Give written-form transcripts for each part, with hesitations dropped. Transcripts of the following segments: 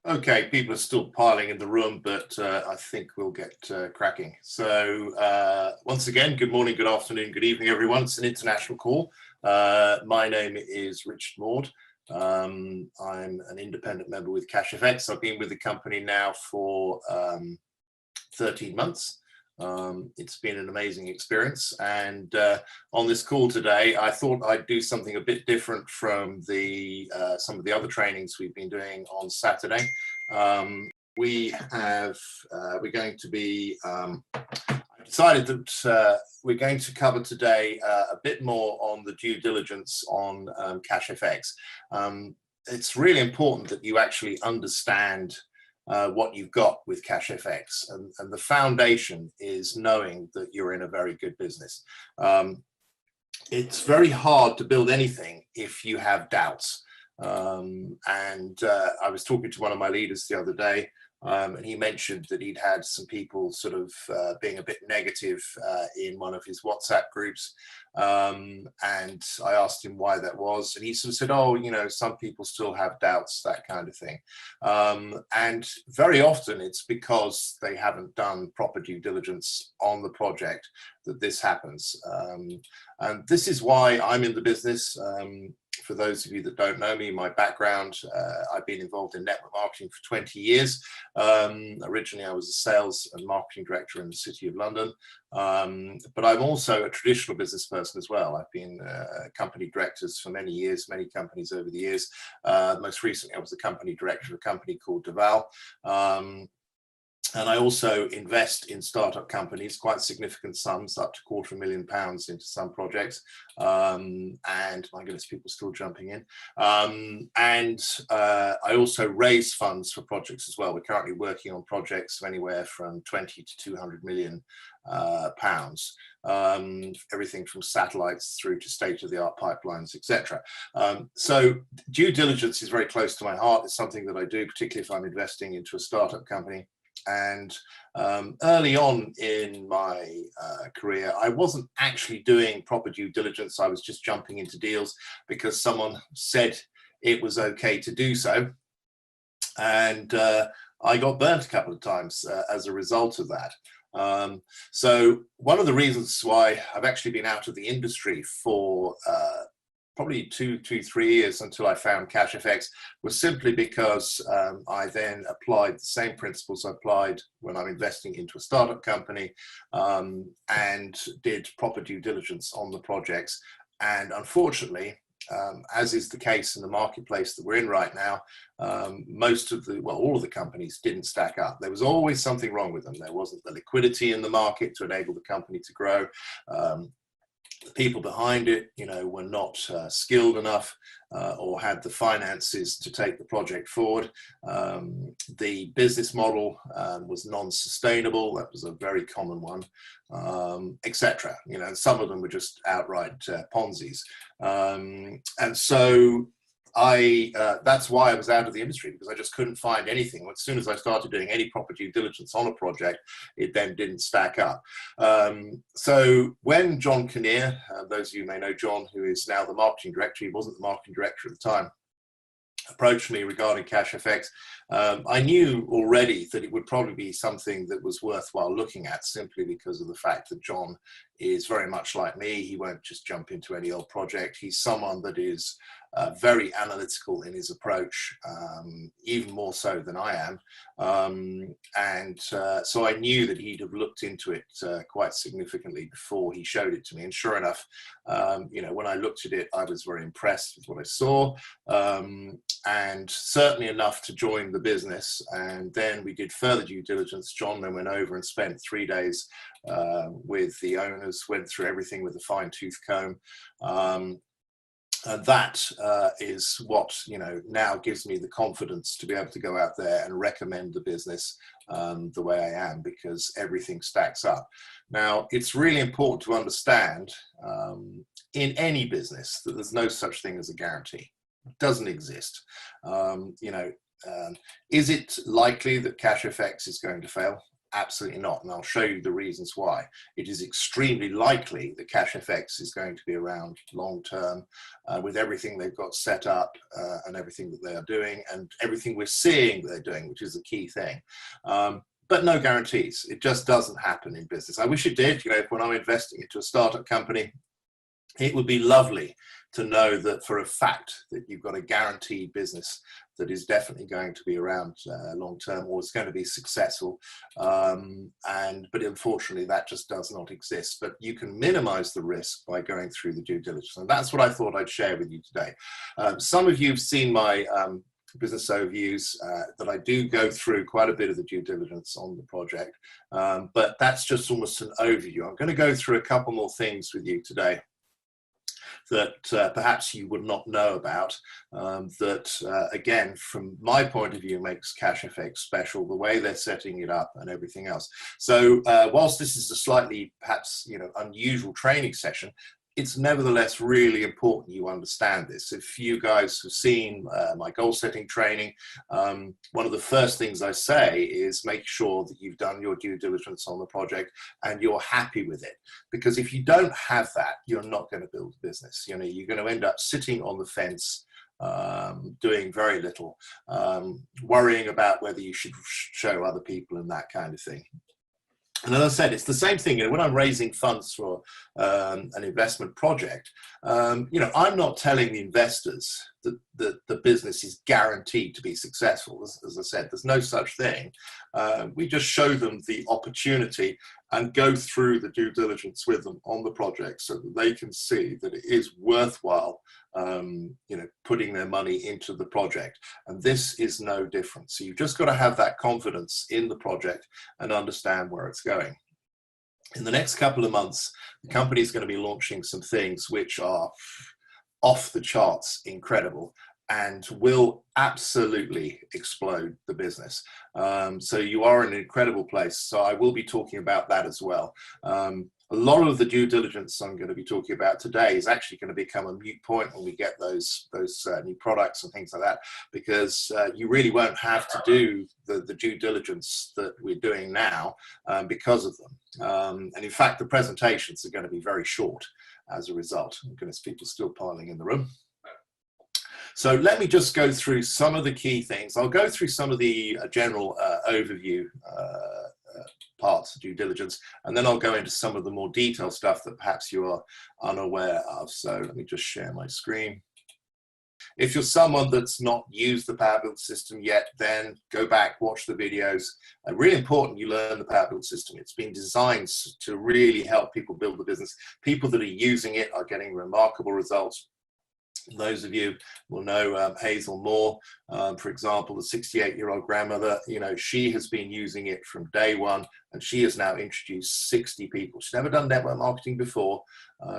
Okay, people are still piling in the room, but I think we'll get cracking. So once again, good morning, good afternoon, good evening, everyone. It's an international call. My name is Richard Maude. I'm an independent member with CashFX. I've been with the company now for 13 months. It's been an amazing experience, and on this call today I thought I'd do something a bit different from some of the other trainings we've been doing on Saturday. I decided that we're going to cover today a bit more on the due diligence on CashFX. It's really important that you actually understand what you've got with CashFX, and the foundation is knowing that you're in a very good business. It's very hard to build anything if you have doubts. I was talking to one of my leaders the other day, and he mentioned that he'd had some people sort of being a bit negative in one of his WhatsApp groups. And I asked him why that was, and he sort of said, oh, you know, some people still have doubts, that kind of thing. And very often it's because they haven't done proper due diligence on the project that this happens. And this is why I'm in the business. For those of you that don't know me, my background, I've been involved in network marketing for 20 years. Originally, I was a sales and marketing director in the City of London, but I'm also a traditional business person as well. I've been company directors for many years, many companies over the years. Most recently, I was the company director of a company called Deval. And I also invest in startup companies, quite significant sums, up to £250,000 into some projects. And my goodness, people are still jumping in. I also raise funds for projects as well. We're currently working on projects of anywhere from 20 to 200 million pounds. Everything from satellites through to state-of-the-art pipelines, etc. So due diligence is very close to my heart. It's something that I do, particularly if I'm investing into a startup company. And early on in my career, I wasn't actually doing proper due diligence. I was just jumping into deals because someone said it was okay to do so. And I got burnt a couple of times as a result of that. So one of the reasons why I've actually been out of the industry for probably 3 years until I found CashFX was simply because I then applied the same principles I applied when I'm investing into a startup company, and did proper due diligence on the projects. And unfortunately, as is the case in the marketplace that we're in right now, all of the companies didn't stack up. There was always something wrong with them. There wasn't the liquidity in the market to enable the company to grow. The people behind it, you know, were not skilled enough or had the finances to take the project forward. The business model was non-sustainable. That was a very common one, etc. You know, some of them were just outright Ponzi's. And so that's why I was out of the industry, because I just couldn't find anything. As soon as I started doing any proper due diligence on a project, it then didn't stack up. So when John Kinnear, those of you may know John, who is now the marketing director, he wasn't the marketing director at the time, approached me regarding CashFX, I knew already that it would probably be something that was worthwhile looking at, simply because of the fact that John is very much like me. He won't just jump into any old project. He's someone that is very analytical in his approach, even more so than I am. So I knew that he'd have looked into it quite significantly before he showed it to me. And sure enough, you know, when I looked at it, I was very impressed with what I saw, and certainly enough to join the business. And then we did further due diligence. John then went over and spent 3 days with the owners, went through everything with a fine-tooth comb. And that is what, you know, now gives me the confidence to be able to go out there and recommend the business the way I am, because everything stacks up. Now, it's really important to understand in any business that there's no such thing as a guarantee. It doesn't exist. You know, is it likely that CashFX is going to fail? Absolutely not, and I'll show you the reasons why. It is extremely likely that CashFX is going to be around long term with everything they've got set up and everything that they are doing and everything we're seeing they're doing, which is the key thing. But no guarantees. It just doesn't happen in business. I wish it did. You know, when I'm investing into a startup company, it would be lovely to know that for a fact that you've got a guaranteed business that is definitely going to be around long term or is going to be successful. But unfortunately, that just does not exist. But you can minimize the risk by going through the due diligence. And that's what I thought I'd share with you today. Some of you have seen my business overviews that I do go through quite a bit of the due diligence on the project, but that's just almost an overview. I'm going to go through a couple more things with you today that perhaps you would not know about, again, from my point of view, makes CashFX special, the way they're setting it up and everything else. So whilst this is a slightly, perhaps, unusual training session, it's nevertheless really important you understand this. If you guys have seen my goal setting training, one of the first things I say is make sure that you've done your due diligence on the project and you're happy with it. Because if you don't have that, you're not going to build a business. You're going to end up sitting on the fence, doing very little, worrying about whether you should show other people and that kind of thing. And as I said, it's the same thing. When I'm raising funds for an investment project, I'm not telling the investors that the business is guaranteed to be successful. As I said, there's no such thing. We just show them the opportunity and go through the due diligence with them on the project so that they can see that it is worthwhile, putting their money into the project. And this is no different. So you've just got to have that confidence in the project and understand where it's going. In the next couple of months, the company is going to be launching some things which are off the charts incredible and will absolutely explode the business. So you are in an incredible place. So I will be talking about that as well. A lot of the due diligence I'm going to be talking about today is actually going to become a moot point when we get those new products and things like that, because you really won't have to do the due diligence that we're doing now because of them. And in fact, the presentations are going to be very short as a result. Goodness, people still piling in the room. So let me just go through some of the key things. I'll go through some of the general overview parts of due diligence, and then I'll go into some of the more detailed stuff that perhaps you are unaware of. So let me just share my screen. If you're someone that's not used the Power Build system yet, then go back, watch the videos. Really important you learn the Power Build system. It's been designed to really help people build the business. People that are using it are getting remarkable results. Those of you will know Hazel Moore, for example, the 68-year-old grandmother. She has been using it from day one, and she has now introduced 60 people. She's never done network marketing before.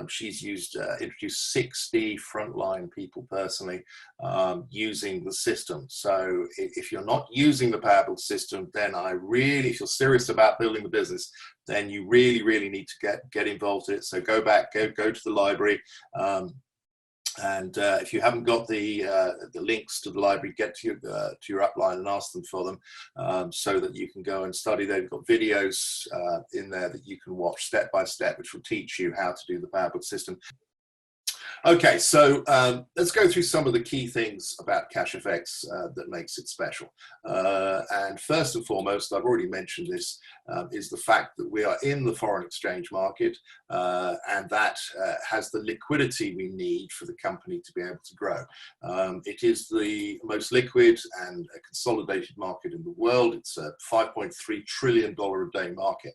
She's introduced 60 frontline people personally using the system. So if you're not using the Power Build system, then if you're serious about building the business, then you really, really need to get involved in it. So go back, go to the library. And if you haven't got the links to the library, get to your upline and ask them for them so that you can go and study. They've got videos in there that you can watch step by step, which will teach you how to do the Power Build system. Okay, so let's go through some of the key things about CashFX that makes it special. And first and foremost, I've already mentioned this, is the fact that we are in the foreign exchange market, and that has the liquidity we need for the company to be able to grow. It is the most liquid and consolidated market in the world. It's a $5.3 trillion a day market.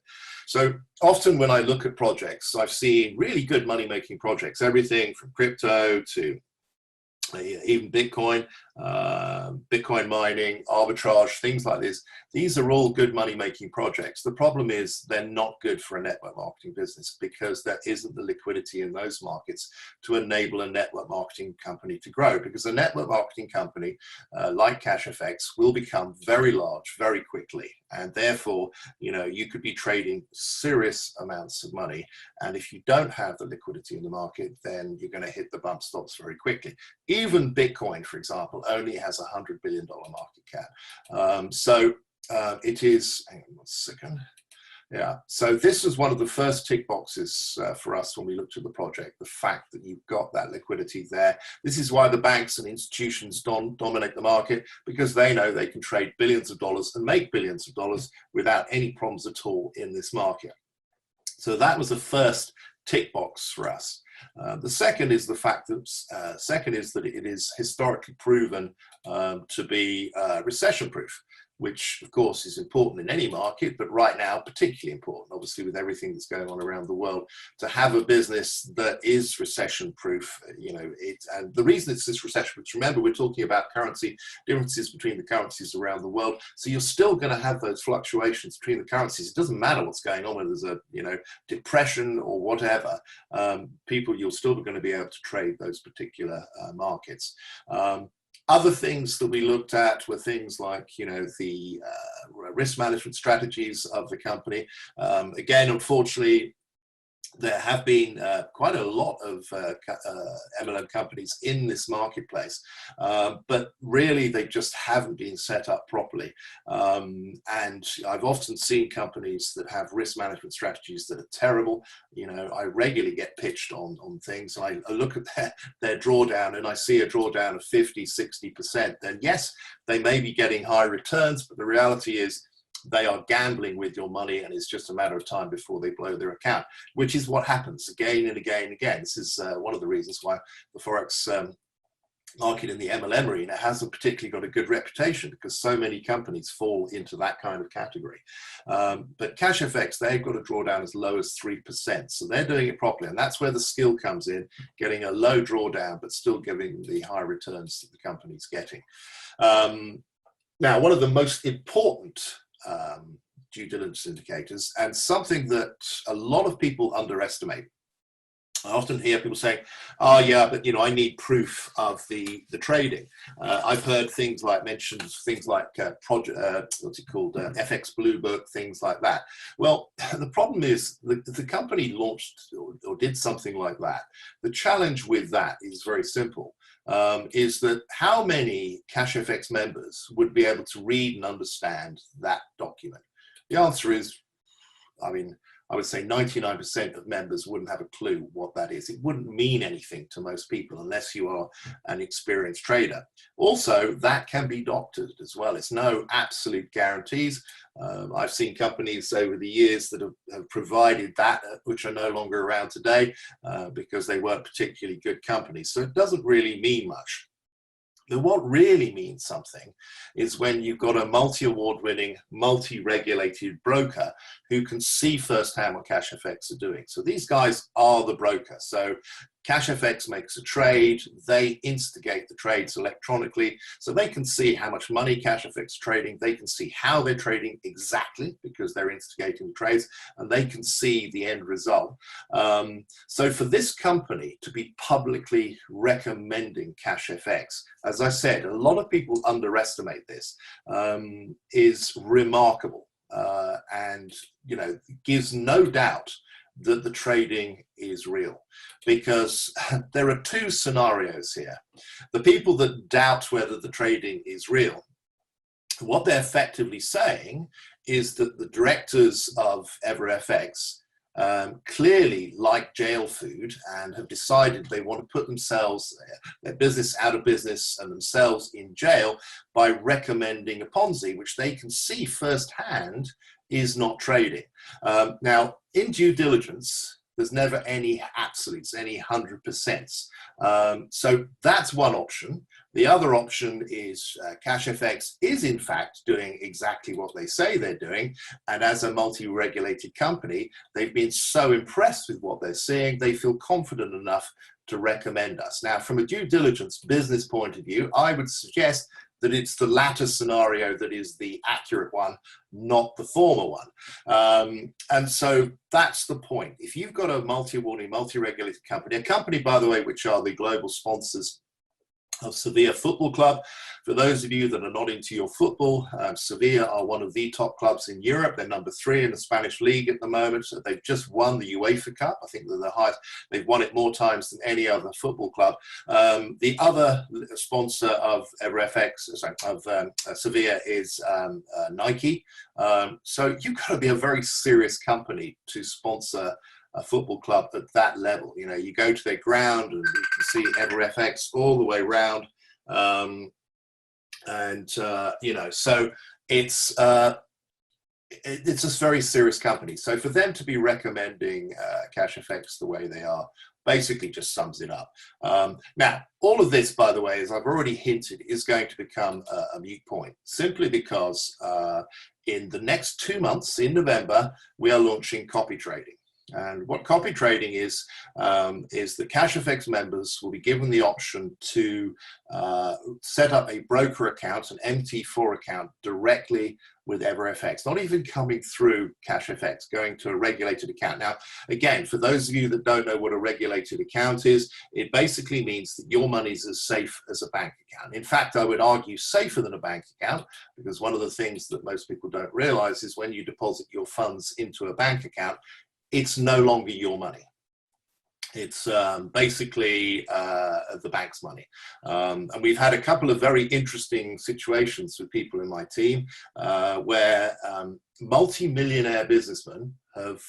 So often when I look at projects, I've seen really good money-making projects, everything from crypto to even Bitcoin, Bitcoin mining, arbitrage, things like this. These are all good money-making projects. The problem is they're not good for a network marketing business because there isn't the liquidity in those markets to enable a network marketing company to grow. Because a network marketing company like CashFX will become very large very quickly. And therefore, you could be trading serious amounts of money. And if you don't have the liquidity in the market, then you're going to hit the bump stops very quickly. Even Bitcoin, for example, only has a $100 billion market cap. So it is, hang on 1 second. Yeah, so this was one of the first tick boxes for us when we looked at the project, the fact that you've got that liquidity there. This is why the banks and institutions dominate the market, because they know they can trade billions of dollars and make billions of dollars without any problems at all in this market. So that was the first tick box for us. The second is the fact that it is historically proven to be recession proof, which of course is important in any market, but right now particularly important, obviously with everything that's going on around the world, to have a business that is recession proof. You know, and the reason it's this recession proof, remember we're talking about currency differences between the currencies around the world, so you're still going to have those fluctuations between the currencies. It doesn't matter what's going on, whether there's a depression or whatever, you're still going to be able to trade those particular markets. Other things that we looked at were things like, the risk management strategies of the company. Again, unfortunately, there have been quite a lot of MLM companies in this marketplace, but really they just haven't been set up properly. And I've often seen companies that have risk management strategies that are terrible. I regularly get pitched on things, and I look at their drawdown and I see a drawdown of 50, 60%. Then yes, they may be getting high returns, but the reality is they are gambling with your money, and it's just a matter of time before they blow their account, which is what happens again and again and again. This is one of the reasons why the Forex market in the MLM arena hasn't particularly got a good reputation, because so many companies fall into that kind of category. But CashFX, they've got a drawdown as low as 3%. So they're doing it properly. And that's where the skill comes in, getting a low drawdown, but still giving the high returns that the company's getting. Now, one of the most important due diligence indicators, and something that a lot of people underestimate. I often hear people saying, "Oh yeah, but I need proof of the trading." I've heard things like what's it called, FX Blue Book, things like that. Well, the problem is the company launched or did something like that. The challenge with that is very simple. Is that how many CashFX members would be able to read and understand that document? The answer is, I would say 99% of members wouldn't have a clue what that is. It wouldn't mean anything to most people unless you are an experienced trader. Also, that can be doctored as well. It's no absolute guarantees. I've seen companies over the years that have provided that, which are no longer around today because they weren't particularly good companies. So it doesn't really mean much. But what really means something is when you've got a multi-award winning, multi-regulated broker who can see firsthand what CashFX are doing. So these guys are the broker. So CashFX makes a trade, they instigate the trades electronically, so they can see how much money CashFX is trading, they can see how they're trading exactly because they're instigating the trades, and they can see the end result. So for this company to be publicly recommending CashFX, as I said, a lot of people underestimate this, is remarkable, and gives no doubt that the trading is real, because there are two scenarios here. The people that doubt whether the trading is real, what they're effectively saying is that the directors of EverFX clearly like jail food and have decided they want to put themselves, their business out of business and themselves in jail by recommending a Ponzi, which they can see firsthand is not trading. Now, in due diligence, there's never any absolutes, any 100%. So that's one option. The other option is CashFX is in fact doing exactly what they say they're doing. And as a multi-regulated company, they've been so impressed with what they're seeing, they feel confident enough to recommend us. Now, from a due diligence business point of view, I would suggest that it's the latter scenario that is the accurate one, not the former one. And so that's the point. If you've got a multi-awarding, multi-regulated company, a company, by the way, which are the global sponsors of Sevilla Football Club. For those of you that are not into your football, Sevilla are one of the top clubs in Europe. They're number 3 in the Spanish league at the moment. So they've just won the UEFA Cup. I think they're the highest. They've won it more times than any other football club. The other sponsor of Sevilla is Nike. So you've got to be a very serious company to sponsor a football club at that level. You know, you go to their ground and you can see EverFX all the way around. You know, so it's a very serious company. So for them to be recommending CashFX the way they are, basically just sums it up. Now, all of this, by the way, as I've already hinted, is going to become a moot point, simply because in the next 2 months, in November, we are launching copy trading. And what copy trading is that CashFX members will be given the option to set up a broker account, an MT4 account, directly with EverFX, not even coming through CashFX, going to a regulated account. Now, again, for those of you that don't know what a regulated account is, it basically means that your money's as safe as a bank account. In fact, I would argue safer than a bank account, because one of the things that most people don't realize is when you deposit your funds into a bank account, it's no longer your money. It's basically the bank's money. And we've had a couple of very interesting situations with people in my team where multi-millionaire businessmen have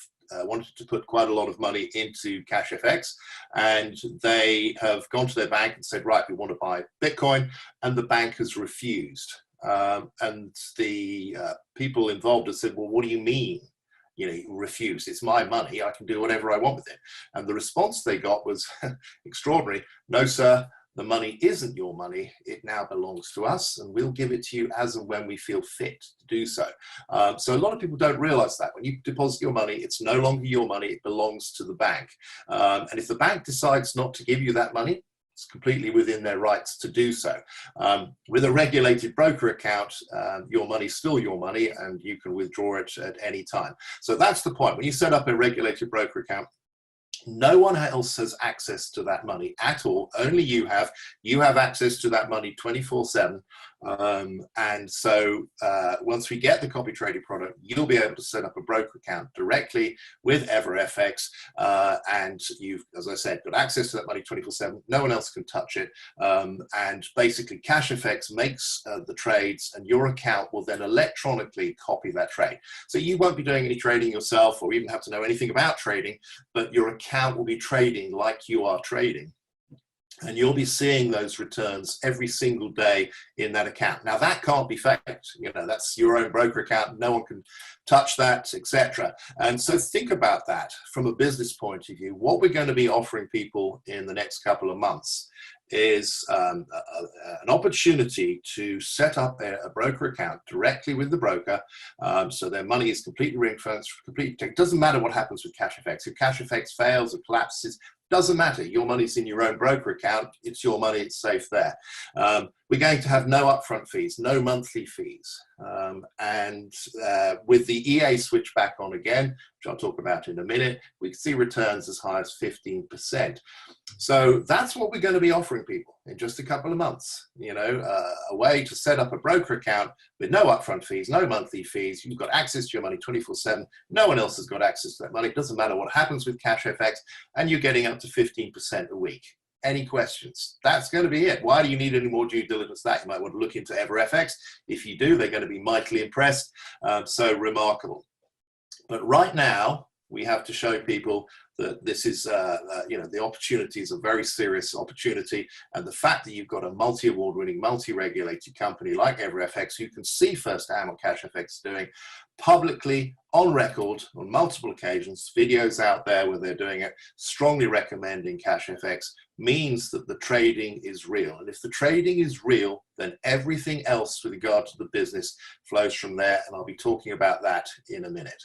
wanted to put quite a lot of money into CashFX, and they have gone to their bank and said, right, we want to buy Bitcoin, and the bank has refused. And the people involved have said, well, what do you mean? You know, refuse. It's my money. I can do whatever I want with it. And the response they got was extraordinary. No, sir, the money isn't your money. It now belongs to us, and we'll give it to you as and when we feel fit to do so. So a lot of people don't realize that when you deposit your money, it's no longer your money. It belongs to the bank. And if the bank decides not to give you that money, it's completely within their rights to do so. With a regulated broker account, your money's still your money, and you can withdraw it at any time. So that's the point. When you set up a regulated broker account, no one else has access to that money at all. Only you have. You have access to that money 24/7. And so once we get the copy trading product, you'll be able to set up a broker account directly with EverFX. And you've, as I said, got access to that money 24/7. No one else can touch it. And basically CashFX makes the trades, and your account will then electronically copy that trade. So you won't be doing any trading yourself or even have to know anything about trading, but your account will be trading like you are trading. And you'll be seeing those returns every single day in that account. Now that can't be faked. You know, that's your own broker account. No one can touch that, etc. And so think about that from a business point of view. What we're going to be offering people in the next couple of months is an opportunity to set up a broker account directly with the broker, so their money is completely ring-fenced. It doesn't matter what happens with CashFX. If CashFX fails or collapses, doesn't matter. Your money's in your own broker account. It's your money. It's safe there. We're going to have no upfront fees, no monthly fees. And with the EA switch back on again, which I'll talk about in a minute, we can see returns as high as 15%. So that's what we're going to be offering people in just a couple of months. You know, a way to set up a broker account with no upfront fees, no monthly fees. You've got access to your money 24/7. No one else has got access to that money. It doesn't matter what happens with CashFX, and you're getting up to 15% a week. Any questions? That's going to be it. Why do you need any more due diligence than that? You might want to look into EverFX. If you do, they're going to be mightily impressed. So remarkable. But right now, we have to show people that this is, you know, the opportunity is a very serious opportunity. And the fact that you've got a multi-award winning, multi-regulated company like EverFX, who can see firsthand what CashFX is doing publicly on record on multiple occasions, videos out there where they're doing it, strongly recommending CashFX, means that the trading is real. And if the trading is real, then everything else with regard to the business flows from there. And I'll be talking about that in a minute.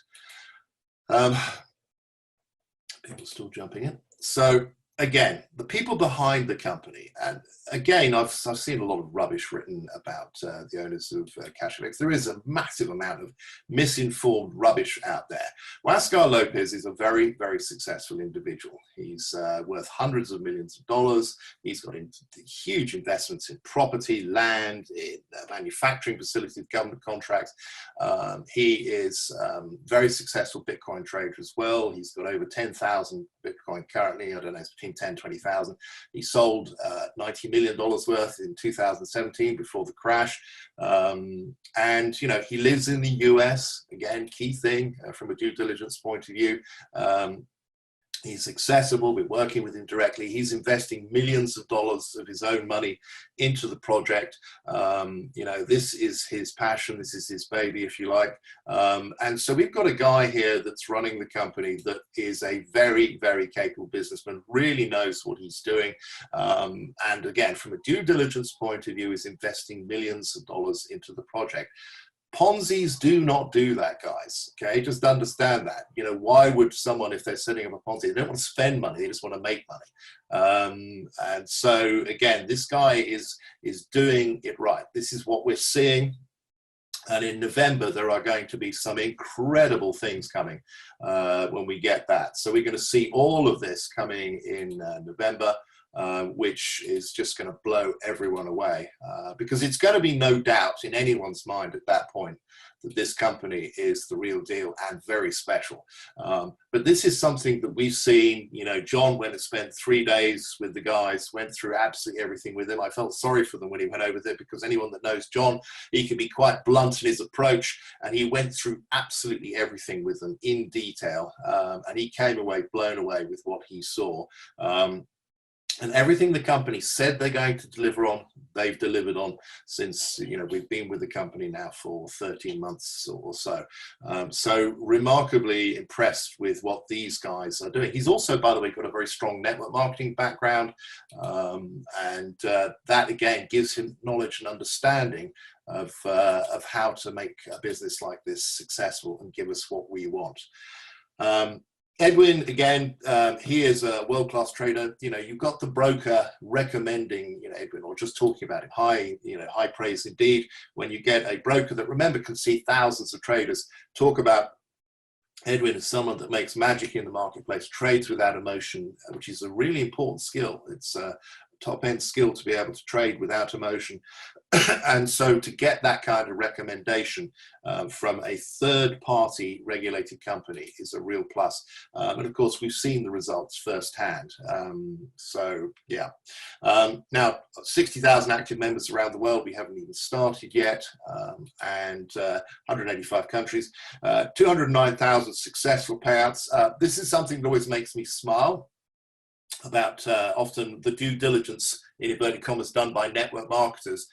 People still jumping in. So again, the people behind the company, and again, I've seen a lot of rubbish written about the owners of CashFX. There is a massive amount of misinformed rubbish out there. Oscar Lopez is a very, very successful individual. He's worth hundreds of millions of dollars. He's got huge investments in property, land, in manufacturing facilities, government contracts. He is very successful Bitcoin trader as well. He's got over 10,000 Bitcoin currently. I don't know, it's between 10, 20,000. He sold $90 million worth in 2017 before the crash. And, you know, he lives in the US, again, key thing from a due diligence point of view. He's accessible. We're working with him directly. He's investing millions of dollars of his own money into the project. You know, this is his passion. This is his baby, if you like. And so we've got a guy here that's running the company that is a very, very capable businessman, really knows what he's doing. And again, from a due diligence point of view, is investing millions of dollars into the project. Ponzi's do not do that, guys. Okay, just understand that. You know, why would someone, if they're setting up a Ponzi, they don't want to spend money, they just want to make money. And so again, this guy is doing it right. This is what we're seeing. And in November, there are going to be some incredible things coming when we get that. So we're going to see all of this coming in November. Which is just going to blow everyone away because it's going to be no doubt in anyone's mind at that point that this company is the real deal and very special. But this is something that we've seen. You know, John went and spent 3 days with the guys, went through absolutely everything with them. I felt sorry for them when he went over there because anyone that knows John, he can be quite blunt in his approach, and he went through absolutely everything with them in detail. And he came away blown away with what he saw. And everything the company said they're going to deliver on, they've delivered on since, you know, we've been with the company now for 13 months or so. So remarkably impressed with what these guys are doing. He's also, by the way, got a very strong network marketing background. And that, again, gives him knowledge and understanding of how to make a business like this successful and give us what we want. Edwin, again, he is a world-class trader. You know, you've got the broker recommending, you know, Edwin, or just talking about him. High praise indeed. When you get a broker that, remember, can see thousands of traders talk about Edwin as someone that makes magic in the marketplace, trades without emotion, which is a really important skill. It's a top-end skill to be able to trade without emotion. And so to get that kind of recommendation from a third-party regulated company is a real plus. And of course, we've seen the results firsthand. So yeah. Now, 60,000 active members around the world. We haven't even started yet. And 185 countries. 209,000 successful payouts. This is something that always makes me smile about often the due diligence, in inverted commas, done by network marketers.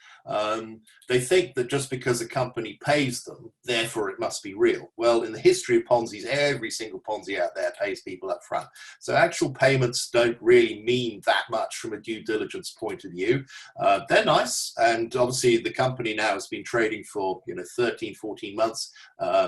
They think that just because a company pays them, therefore it must be real. Well, in the history of Ponzi's, every single Ponzi out there pays people up front. So actual payments don't really mean that much from a due diligence point of view. They're nice. And obviously the company now has been trading for 13, 14 months,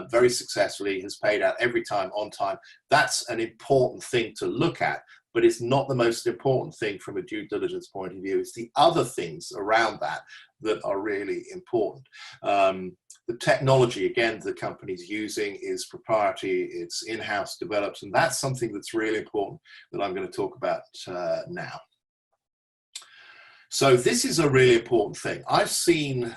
very successfully, has paid out every time on time. That's an important thing to look at. But it's not the most important thing from a due diligence point of view. It's the other things around that that are really important. The technology, again, the company's using is proprietary, it's in-house developed, and that's something that's really important that I'm going to talk about now. So this is a really important thing. I've seen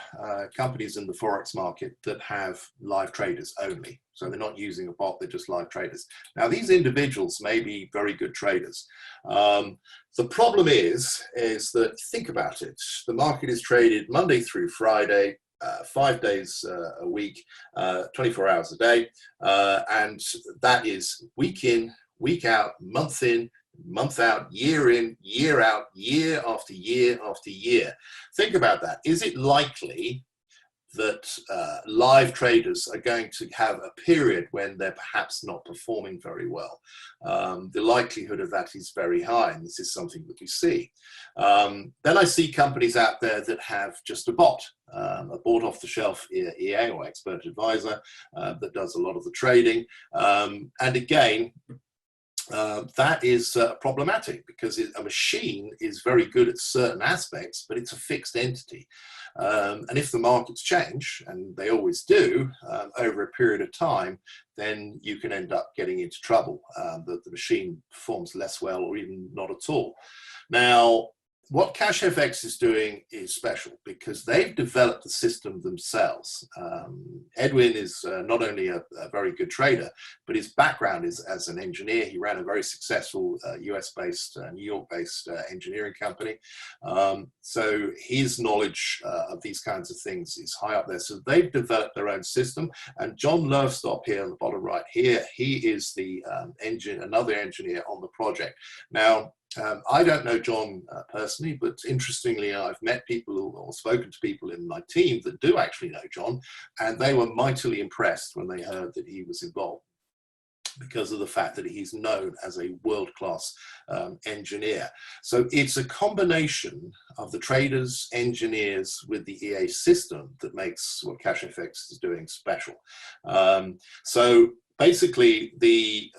companies in the Forex market that have live traders only. So they're not using a bot, they're just live traders. Now, these individuals may be very good traders. The problem is that, think about it, the market is traded Monday through Friday, 5 days a week, 24 hours a day. And that is week in, week out, month in, month out, year in, year out, year after year after year. Think about that. Is it likely that live traders are going to have a period when they're perhaps not performing very well? The likelihood of that is very high, and this is something that we see. Then I see companies out there that have just a bot, a bought off the shelf EA or expert advisor that does a lot of the trading. And again, that is problematic, because a machine is very good at certain aspects, but it's a fixed entity. And if the markets change, and they always do, over a period of time, then you can end up getting into trouble, that the machine performs less well or even not at all. Now, what CashFX is doing is special because they've developed the system themselves. Edwin is not only a very good trader, but his background is as an engineer. He ran a very successful US-based, New York-based engineering company. So his knowledge of these kinds of things is high up there. So they've developed their own system. And John Lovestop here on the bottom right here, he is the another engineer on the project. Now, I don't know John personally, but interestingly, I've met people or spoken to people in my team that do actually know John, and they were mightily impressed when they heard that he was involved, because of the fact that he's known as a world-class engineer. So it's a combination of the traders, engineers with the EA system that makes what CashFX is doing special. So basically, the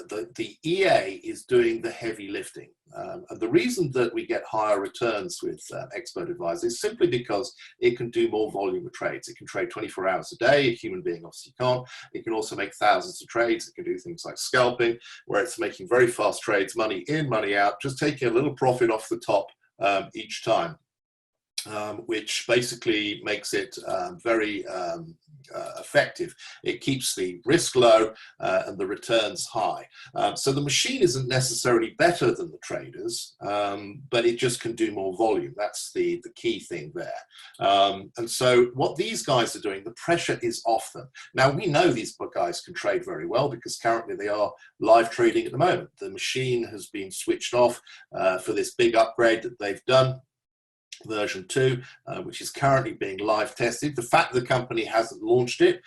EA is doing the heavy lifting. And the reason that we get higher returns with expert advisors is simply because it can do more volume of trades. It can trade 24 hours a day. A human being obviously can't. It can also make thousands of trades. It can do things like scalping, where it's making very fast trades, money in, money out, just taking a little profit off the top each time. Which basically makes it very effective. It keeps the risk low and the returns high. So the machine isn't necessarily better than the traders, but it just can do more volume. That's the key thing there. And so what these guys are doing, the pressure is off them. Now, we know these guys can trade very well because currently they are live trading at the moment. The machine has been switched off for this big upgrade that they've done. Version 2, which is currently being live tested. The fact the company hasn't launched it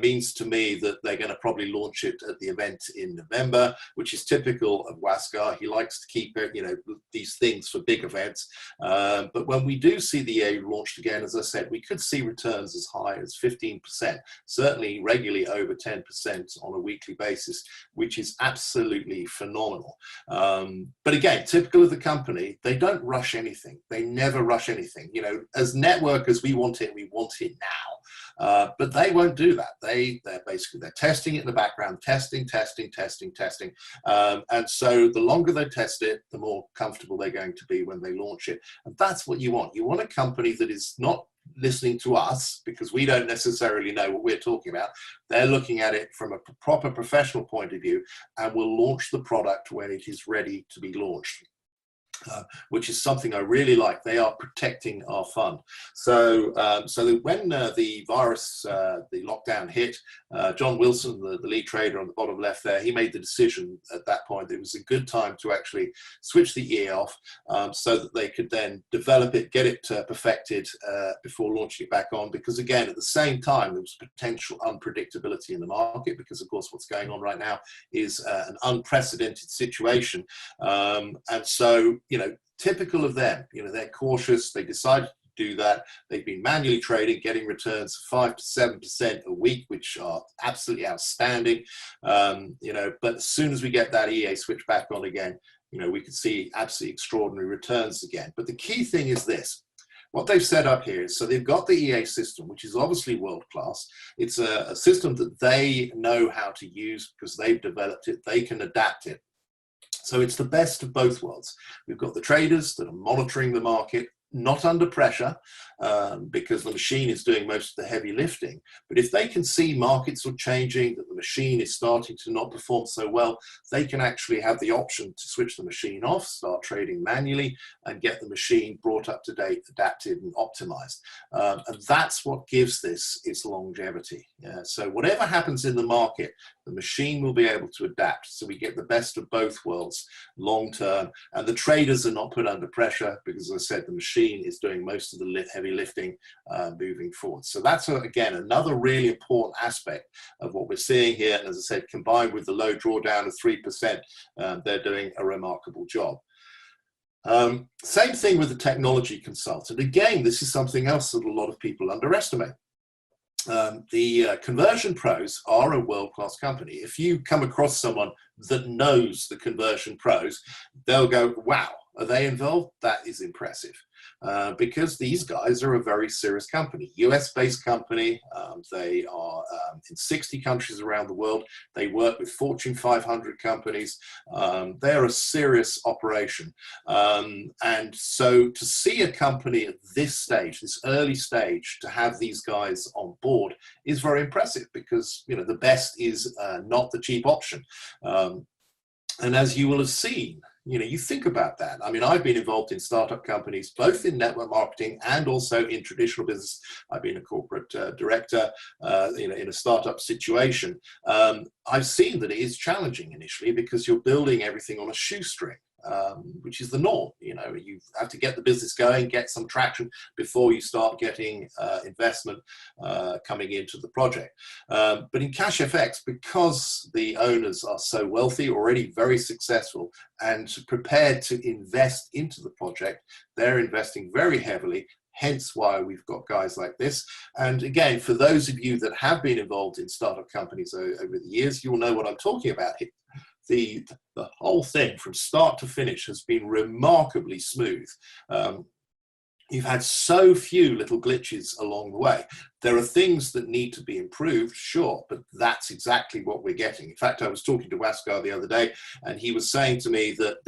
means to me that they're going to probably launch it at the event in November, which is typical of Waskar. He likes to keep it, these things for big events. But when we do see the EA launched again, as I said, we could see returns as high as 15%, certainly regularly over 10% on a weekly basis, which is absolutely phenomenal. But again, typical of the company, they don't rush anything. They never rush anything. As networkers, we want it now, but they won't do that. They're testing it in the background, testing, and so the longer they test it, the more comfortable they're going to be when they launch it. And that's what you want. You want a company that is not listening to us because we don't necessarily know what we're talking about. They're looking at it from a proper professional point of view and will launch the product when it is ready to be launched. Which is something I really like. They are protecting our fund. So, when the virus, the lockdown hit, John Wilson, the lead trader on the bottom left there, he made the decision at that point that it was a good time to actually switch the EA off so that they could then develop it, get it perfected before launching it back on. Because again, at the same time, there was potential unpredictability in the market because, of course, what's going on right now is an unprecedented situation. And so, typical of them, they're cautious. They decided to do that. They've been manually trading, getting returns of 5 to 7% a week, which are absolutely outstanding. But as soon as we get that EA switch back on again, we could see absolutely extraordinary returns again. But the key thing is this. What they've set up here is, so they've got the EA system, which is obviously world-class. It's a system that they know how to use because they've developed it. They can adapt it. So it's the best of both worlds. We've got the traders that are monitoring the market, not under pressure, because the machine is doing most of the heavy lifting. But if they can see markets are changing, that the machine is starting to not perform so well, they can actually have the option to switch the machine off, start trading manually, and get the machine brought up to date, adapted, and optimized. And that's what gives this its longevity. So whatever happens in the market, the machine will be able to adapt. So we get the best of both worlds long term. And the traders are not put under pressure because, as I said, the machine is doing most of the heavy lifting moving forward. So that's, again, another really important aspect of what we're seeing here. And as I said, combined with the low drawdown of 3%, they're doing a remarkable job. Same thing with the technology consultant. Again, this is something else that a lot of people underestimate. The conversion pros are a world-class company. If you come across someone that knows the conversion pros, they'll go, wow, are they involved? That is impressive. Because these guys are a very serious company, US-based company. They are in 60 countries around the world. They work with Fortune 500 companies. They are a serious operation. And so to see a company at this stage, this early stage, to have these guys on board is very impressive, because the best is not the cheap option. And as you will have seen, you think about that. I mean, I've been involved in startup companies, both in network marketing and also in traditional business. I've been a corporate director, in a startup situation. I've seen that it is challenging initially, because you're building everything on a shoestring. Which is the norm. You have to get the business going, get some traction before you start getting investment coming into the project. But in CashFX, because the owners are so wealthy, already very successful, and prepared to invest into the project, they're investing very heavily. Hence why we've got guys like this. And again, for those of you that have been involved in startup companies over the years, you'll know what I'm talking about here. The whole thing from start to finish has been remarkably smooth. You've had so few little glitches along the way. There are things that need to be improved, sure, but that's exactly what we're getting. In fact, I was talking to Waskar the other day, and he was saying to me that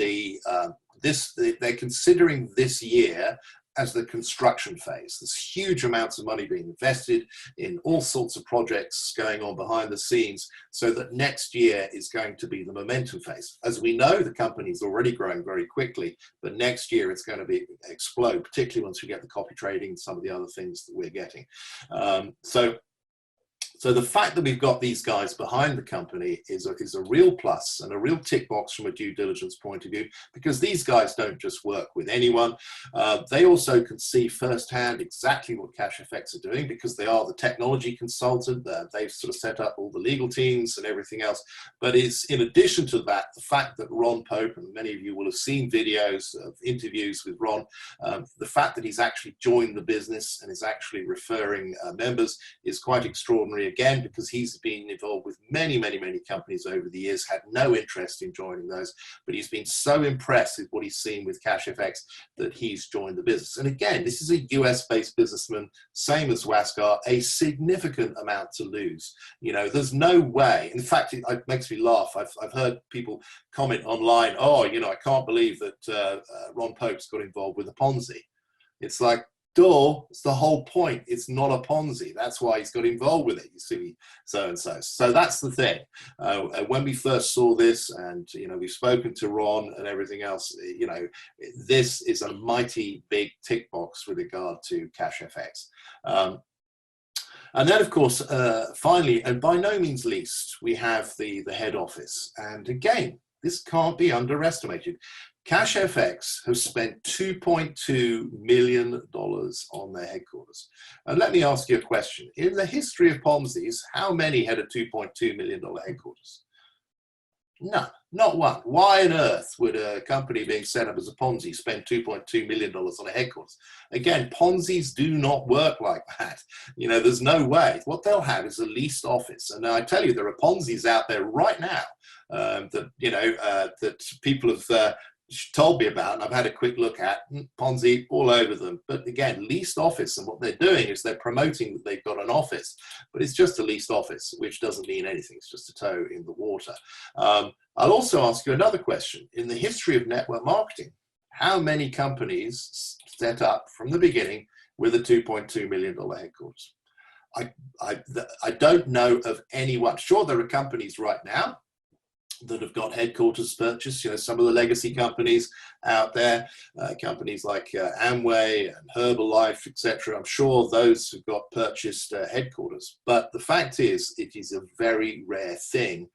they're considering this year as the construction phase. There's huge amounts of money being invested in all sorts of projects going on behind the scenes, so that next year is going to be the momentum phase. As we know, the company is already growing very quickly, but next year it's going to explode, particularly once we get the copy trading and some of the other things that we're getting. So the fact that we've got these guys behind the company is a real plus and a real tick box from a due diligence point of view, because these guys don't just work with anyone. They also can see firsthand exactly what CashFX are doing, because they are the technology consultant. They've sort of set up all the legal teams and everything else. But it's in addition to that, the fact that Ron Pope, and many of you will have seen videos of interviews with Ron, the fact that he's actually joined the business and is actually referring members is quite extraordinary. Again, because he's been involved with many companies over the years, had no interest in joining those, but he's been so impressed with what he's seen with CashFX that he's joined the business. And again, this is a US-based businessman, same as Waskar, a significant amount to lose. There's no way. In fact, it makes me laugh. I've heard people comment online, oh, I can't believe that Ron Pope's got involved with a Ponzi. It's like, duh, it's the whole point. It's not a Ponzi. That's why he's got involved with it, you see, so-and-so. So that's the thing. When we first saw this, and, we've spoken to Ron and everything else, this is a mighty big tick box with regard to CashFX. And then, of course, finally, and by no means least, we have the head office. And again, this can't be underestimated. CashFX has spent $2.2 million on their headquarters. And let me ask you a question. In the history of Ponzi's, how many had a $2.2 million headquarters? None, not one. Why on earth would a company being set up as a Ponzi spend $2.2 million on a headquarters? Again, Ponzi's do not work like that. There's no way. What they'll have is a leased office. And I tell you, there are Ponzi's out there right now that people have told me about, and I've had a quick look at. Ponzi all over them. But again, leased office, and what they're doing is they're promoting that they've got an office, but it's just a leased office, which doesn't mean anything. It's just a toe in the water. I'll also ask you another question. In the history of network marketing, how many companies set up from the beginning with a $2.2 million headquarters? I don't know of anyone. Sure, there are companies right now that have got headquarters purchased, some of the legacy companies out there, companies like Amway and Herbalife, etc. I'm sure those have got purchased headquarters. But the fact is, it is a very rare thing.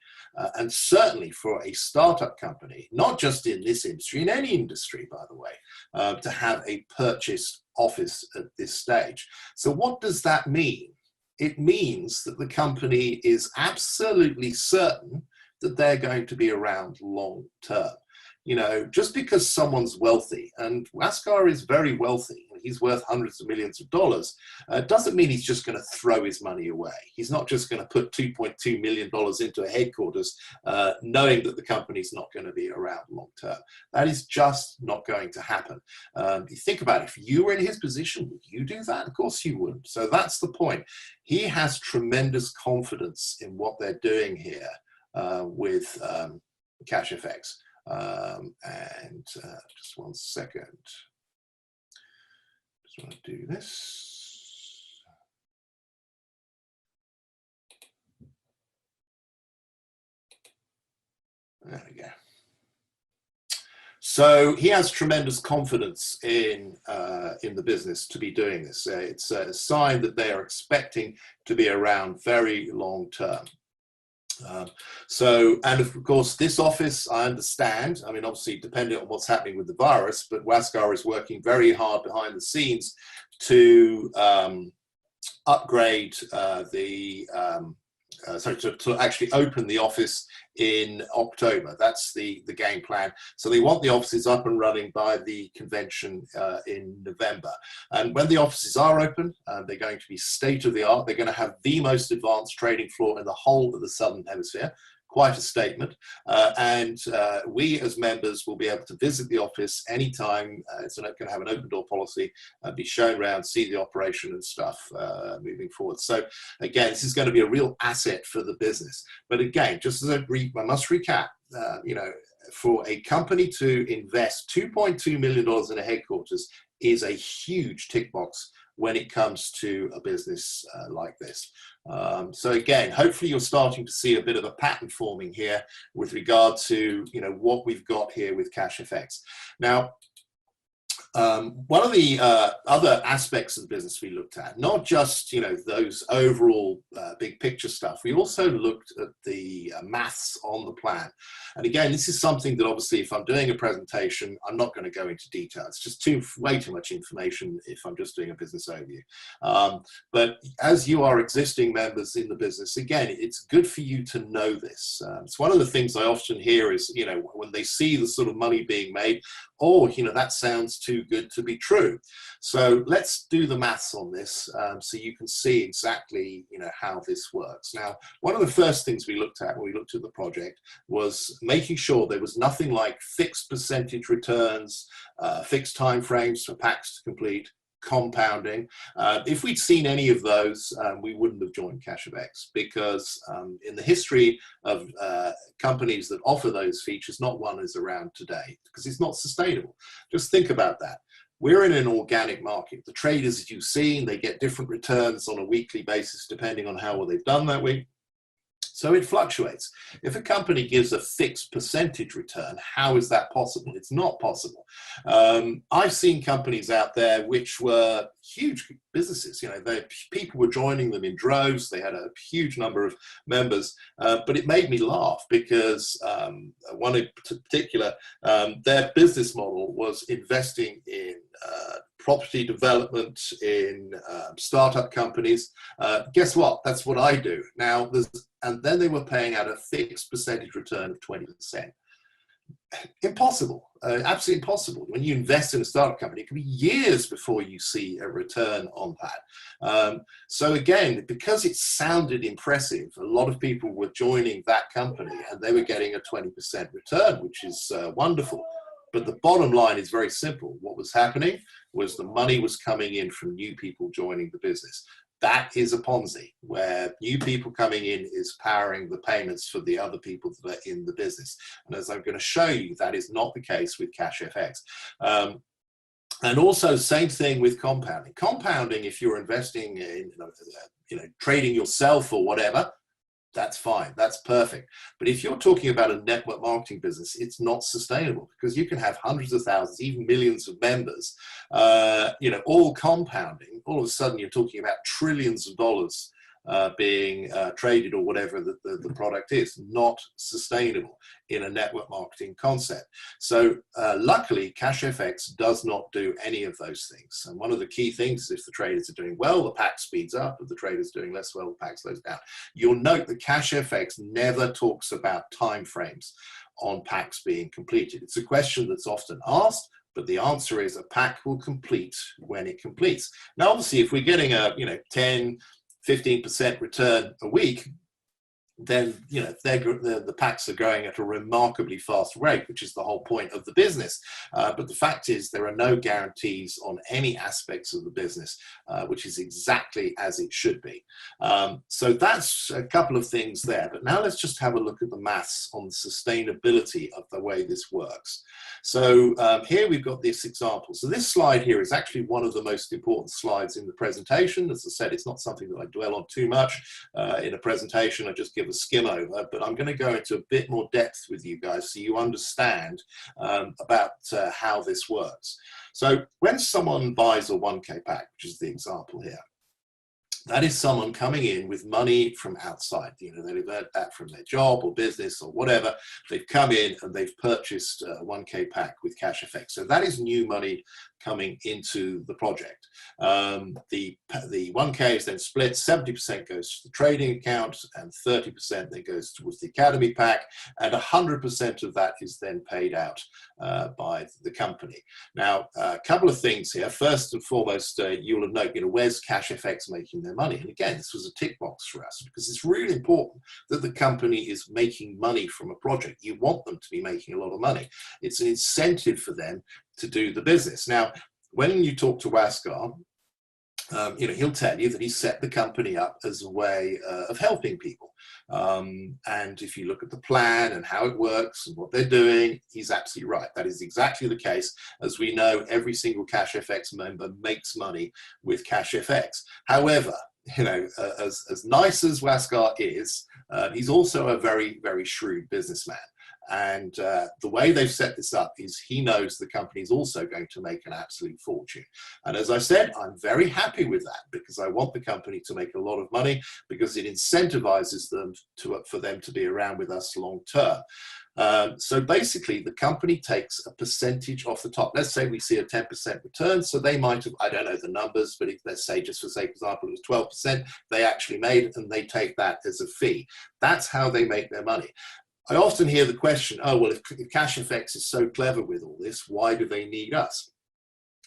And certainly for a startup company, not just in this industry, in any industry, by the way, to have a purchased office at this stage. So what does that mean? It means that the company is absolutely certain that they're going to be around long term. You know, just because someone's wealthy, and Waskar is very wealthy, he's worth hundreds of millions of dollars, doesn't mean he's just going to throw his money away. He's not just going to put $2.2 million into a headquarters, knowing that the company's not going to be around long term. That is just not going to happen. You think about it, if you were in his position, would you do that? Of course you wouldn't. So that's the point. He has tremendous confidence in what they're doing here with CashFX. Just one second. Just want to do this. There we go. So he has tremendous confidence in the business to be doing this. It's a sign that they are expecting to be around very long term. And of course, this office, I understand, I mean, obviously depending on what's happening with the virus, but Waskar is working very hard behind the scenes to upgrade to actually open the office in October. That's the game plan. So they want the offices up and running by the convention in November. And when the offices are open, they're going to be state of the art. They're going to have the most advanced trading floor in the whole of the Southern Hemisphere. Quite a statement. We as members will be able to visit the office anytime. It's going to have an open door policy, be shown around, see the operation and stuff moving forward. So again, this is going to be a real asset for the business. But again, just as I must recap, you know, for a company to invest $2.2 million in a headquarters is a huge tick box when it comes to a business like this. So again, hopefully you're starting to see a bit of a pattern forming here with regard to, you know, what we've got here with CashFX. Now, one of the other aspects of the business we looked at, not just, you know, those overall big picture stuff, we also looked at the maths on the plan. And again, this is something that obviously if I'm doing a presentation, I'm not going to go into detail. It's just way too much information if I'm just doing a business overview. But as you are existing members in the business, again, it's good for you to know this. It's one of the things I often hear is, you know, when they see the sort of money being made, oh, you know, that sounds too good to be true. So let's do the maths on this so you can see exactly, you know, how this works. Now, one of the first things we looked at when we looked at the project was making sure there was nothing like fixed percentage returns, fixed timeframes for packs to complete, compounding. If we'd seen any of those, we wouldn't have joined CashFX, because in the history of companies that offer those features, not one is around today, because it's not sustainable. Just think about that. We're in an organic market. The traders, as you've seen, they get different returns on a weekly basis depending on how well they've done that week. So it fluctuates. If a company gives a fixed percentage return, how is that possible? It's not possible. I've seen companies out there which were huge businesses. You know, people were joining them in droves. They had a huge number of members, but it made me laugh because one in particular, their business model was investing in property development, in startup companies. Guess what? That's what I do. Now, and then they were paying out a fixed percentage return of 20%. Impossible, absolutely impossible. When you invest in a startup company, it can be years before you see a return on that. So again, because it sounded impressive, a lot of people were joining that company and they were getting a 20% return, which is wonderful. But the bottom line is very simple. What was happening was the money was coming in from new people joining the business. That is a Ponzi, where new people coming in is powering the payments for the other people that are in the business. And as I'm going to show you, that is not the case with CashFX. And also, same thing with compounding. Compounding, if you're investing in, you know, trading yourself or whatever, that's fine, that's perfect. But if you're talking about a network marketing business, it's not sustainable, because you can have hundreds of thousands, even millions of members, you know, all compounding. All of a sudden, you're talking about trillions of dollars being traded or whatever the product is. Not sustainable in a network marketing concept. So luckily, CashFX does not do any of those things. And one of the key things is if the traders are doing well, the pack speeds up. If the traders are doing less well, the pack slows down. You'll note that CashFX never talks about timeframes on packs being completed. It's a question that's often asked, but the answer is a pack will complete when it completes. Now, obviously, if we're getting a 10, 15% return a week, then the packs are growing at a remarkably fast rate, which is the whole point of the business. But the fact is there are no guarantees on any aspects of the business, which is exactly as it should be. So that's a couple of things there. But now let's just have a look at the maths on the sustainability of the way this works. So here we've got this example. So this slide here is actually one of the most important slides in the presentation. As I said, it's not something that I dwell on too much in a presentation. I just give a skim over, but I'm going to go into a bit more depth with you guys so you understand about how this works. So when someone buys a 1K pack, which is the example here, that is someone coming in with money from outside. They've earned that from their job or business or whatever. They've come in and they've purchased a 1K pack with CashFX. So that is new money coming into the project. The 1K is then split. 70% goes to the trading account and 30% then goes towards the Academy pack, and 100% of that is then paid out by the company. Now, a couple of things here. First and foremost, you'll have noted, where's CashFX making their money? And again, this was a tick box for us because it's really important that the company is making money from a project. You want them to be making a lot of money. It's an incentive for them to do the business. Now, when you talk to Waskar, he'll tell you that he set the company up as a way of helping people. And if you look at the plan and how it works and what they're doing, he's absolutely right. That is exactly the case. As we know, every single CashFX member makes money with CashFX. However, as nice as Waskar is, he's also a very, very shrewd businessman. And the way they've set this up is he knows the company is also going to make an absolute fortune. And as I said, I'm very happy with that because I want the company to make a lot of money because it incentivizes them for them to be around with us long term. So basically, the company takes a percentage off the top. Let's say we see a 10% return. So they might have, I don't know the numbers, but let's say just for sake of example, it was 12% they actually made, and they take that as a fee. That's how they make their money. I often hear the question, oh, well, if CashFX is so clever with all this, why do they need us?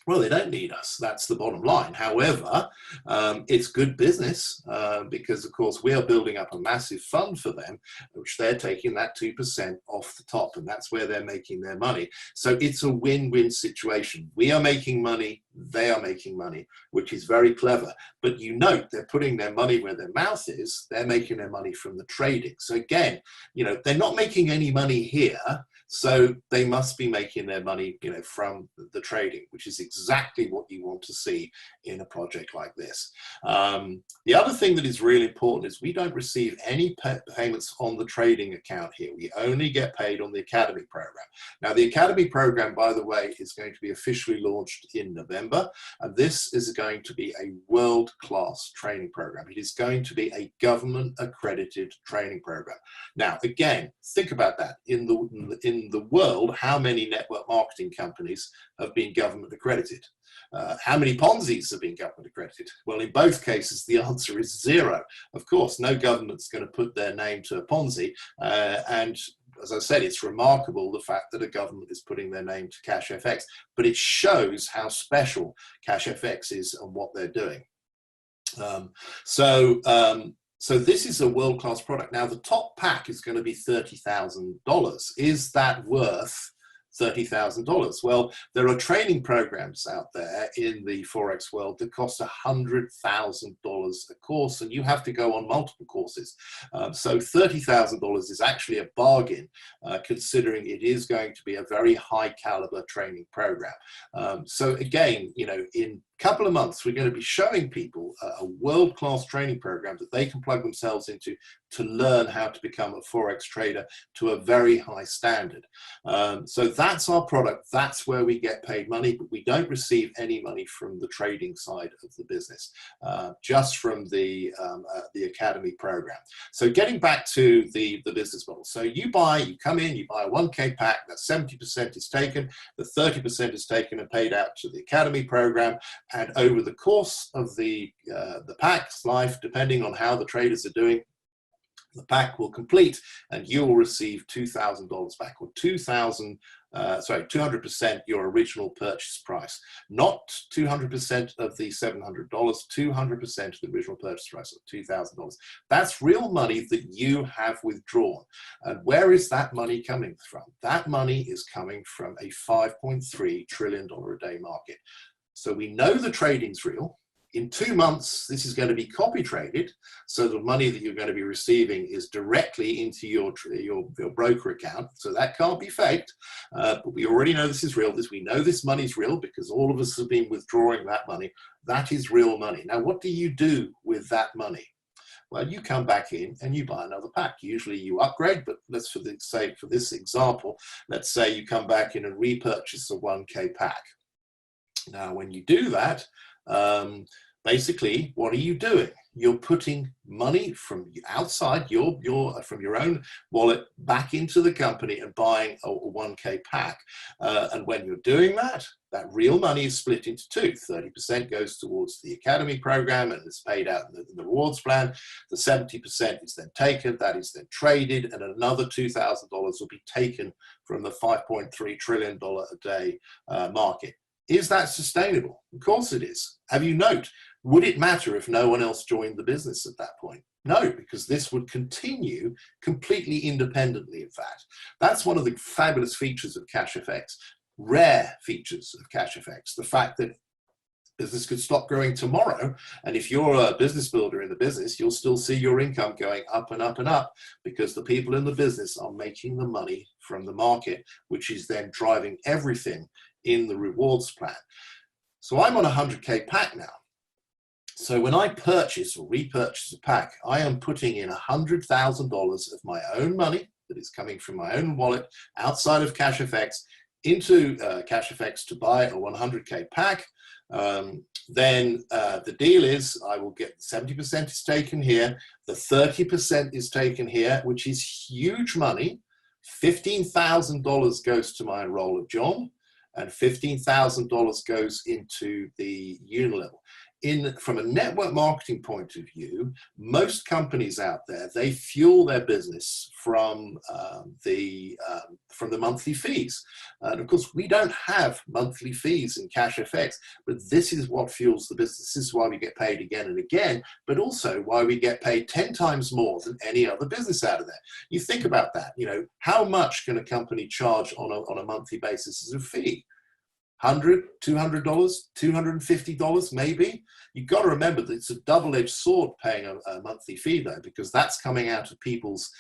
Well, they don't need us. That's the bottom line. However, it's good business because, of course, we are building up a massive fund for them, which they're taking that 2% off the top, and that's where they're making their money. So it's a win-win situation. We are making money. They are making money, which is very clever. But you note they're putting their money where their mouth is. They're making their money from the trading. So again, they're not making any money here. So they must be making their money, from the trading, which is exactly what you want to see in a project like this. The other thing that is really important is we don't receive any payments on the trading account here. We only get paid on the Academy program. Now, the Academy program, by the way, is going to be officially launched in November, and this is going to be a world-class training program. It is going to be a government-accredited training program. Now, again, think about that. In the world, how many network marketing companies have been government accredited? How many Ponzi's have been government accredited? Well, in both cases, the answer is 0. Of course, no government's going to put their name to a Ponzi. And as I said, it's remarkable the fact that a government is putting their name to CashFX, but it shows how special CashFX is and what they're doing. So this is a world-class product. Now, the top pack is going to be $30,000. Is that worth $30,000? Well, there are training programs out there in the Forex world that cost $100,000 a course, and you have to go on multiple courses. So $30,000 is actually a bargain, considering it is going to be a very high caliber training program. So again, in couple of months, we're going to be showing people a world-class training program that they can plug themselves into to learn how to become a Forex trader to a very high standard. So that's our product. That's where we get paid money, but we don't receive any money from the trading side of the business, just from the Academy program. So getting back to the business model. So you come in, you buy a 1K pack, that 70% is taken, the 30% is taken and paid out to the Academy program. And over the course of the pack's life, depending on how the traders are doing, the pack will complete and you will receive $2,000 back, or 200% your original purchase price. Not 200% of the $700, 200% of the original purchase price of $2,000. That's real money that you have withdrawn. And where is that money coming from? That money is coming from a $5.3 trillion a day market. So we know the trading's real. In 2 months, this is going to be copy traded. So the money that you're going to be receiving is directly into your broker account. So that can't be faked. But we already know this is real. We know this money is real because all of us have been withdrawing that money. That is real money. Now, what do you do with that money? Well, you come back in and you buy another pack. Usually you upgrade, but let's for this example, let's say you come back in and repurchase a 1K pack. Now, when you do that, basically, what are you doing? You're putting money from outside from your own wallet back into the company and buying a 1K pack. And when you're doing that, that real money is split into two. 30% goes towards the Academy program and is paid out in the rewards plan. The 70% is then taken, that is then traded, and another $2,000 will be taken from the $5.3 trillion a day market. Is that sustainable? Of course it is. Have you noted, would it matter if no one else joined the business at that point? No, because this would continue completely independently of that. That's one of the fabulous features of CashFX, rare features of CashFX, the fact that business could stop growing tomorrow, and if you're a business builder in the business, you'll still see your income going up and up and up because the people in the business are making the money from the market, which is then driving everything in the rewards plan. So I'm on a 100K pack now. So when I purchase or repurchase a pack, I am putting in $100,000 of my own money that is coming from my own wallet outside of CashFX into CashFX to buy a 100K pack. Then the deal is I will get 70% is taken here, the 30% is taken here, which is huge money. $15,000 goes to my enroller, John, and $15,000 goes into the Unilevel. From a network marketing point of view, most companies out there, they fuel their business from the monthly fees. And of course, we don't have monthly fees in CashFX, but this is what fuels the business. This is why we get paid again and again, but also why we get paid 10 times more than any other business out of there. You think about that, how much can a company charge on a monthly basis as a fee? $100, $200, $250 maybe. You've got to remember that it's a double-edged sword paying a monthly fee though, because that's coming out of people's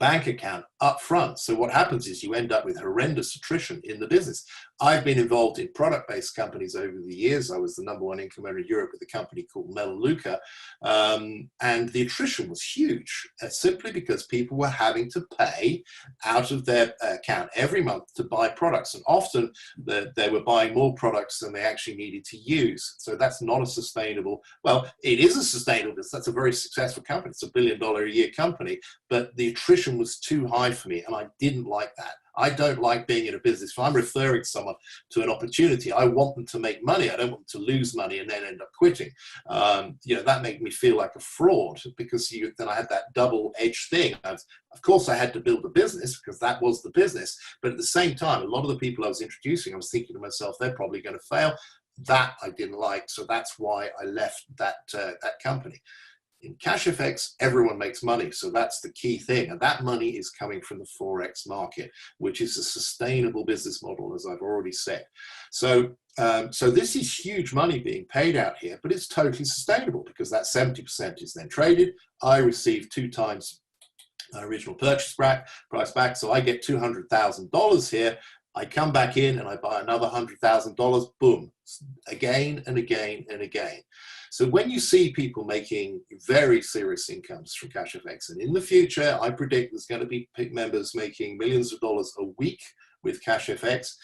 bank account up front. So what happens is you end up with horrendous attrition in the business. I've been involved in product-based companies over the years. I was the #1 income earner in Europe with a company called Melaleuca, and the attrition was huge, simply because people were having to pay out of their account every month to buy products, and often they were buying more products than they actually needed to use. So that's not a sustainable, well, it is a sustainable business. That's a very successful company. It's $1 billion a year company, but the attrition was too high for me, and I didn't like that. I don't like being in a business. If I'm referring someone to an opportunity, I want them to make money. I don't want them to lose money and then end up quitting. That made me feel like a fraud, because then I had that double-edged thing. Of course, I had to build a business because that was the business. But at the same time, a lot of the people I was introducing, I was thinking to myself, they're probably going to fail. That I didn't like. So that's why I left that company. In CashFX, everyone makes money, so that's the key thing, and that money is coming from the Forex market, which is a sustainable business model, as I've already said. So this is huge money being paid out here, but it's totally sustainable because that 70% is then traded. I receive 2 times original purchase price back, so I get $200,000 here. I come back in and I buy another $100,000, boom, again and again and again. So when you see people making very serious incomes from CashFX, and in the future, I predict there's going to be members making millions of dollars a week with CashFX.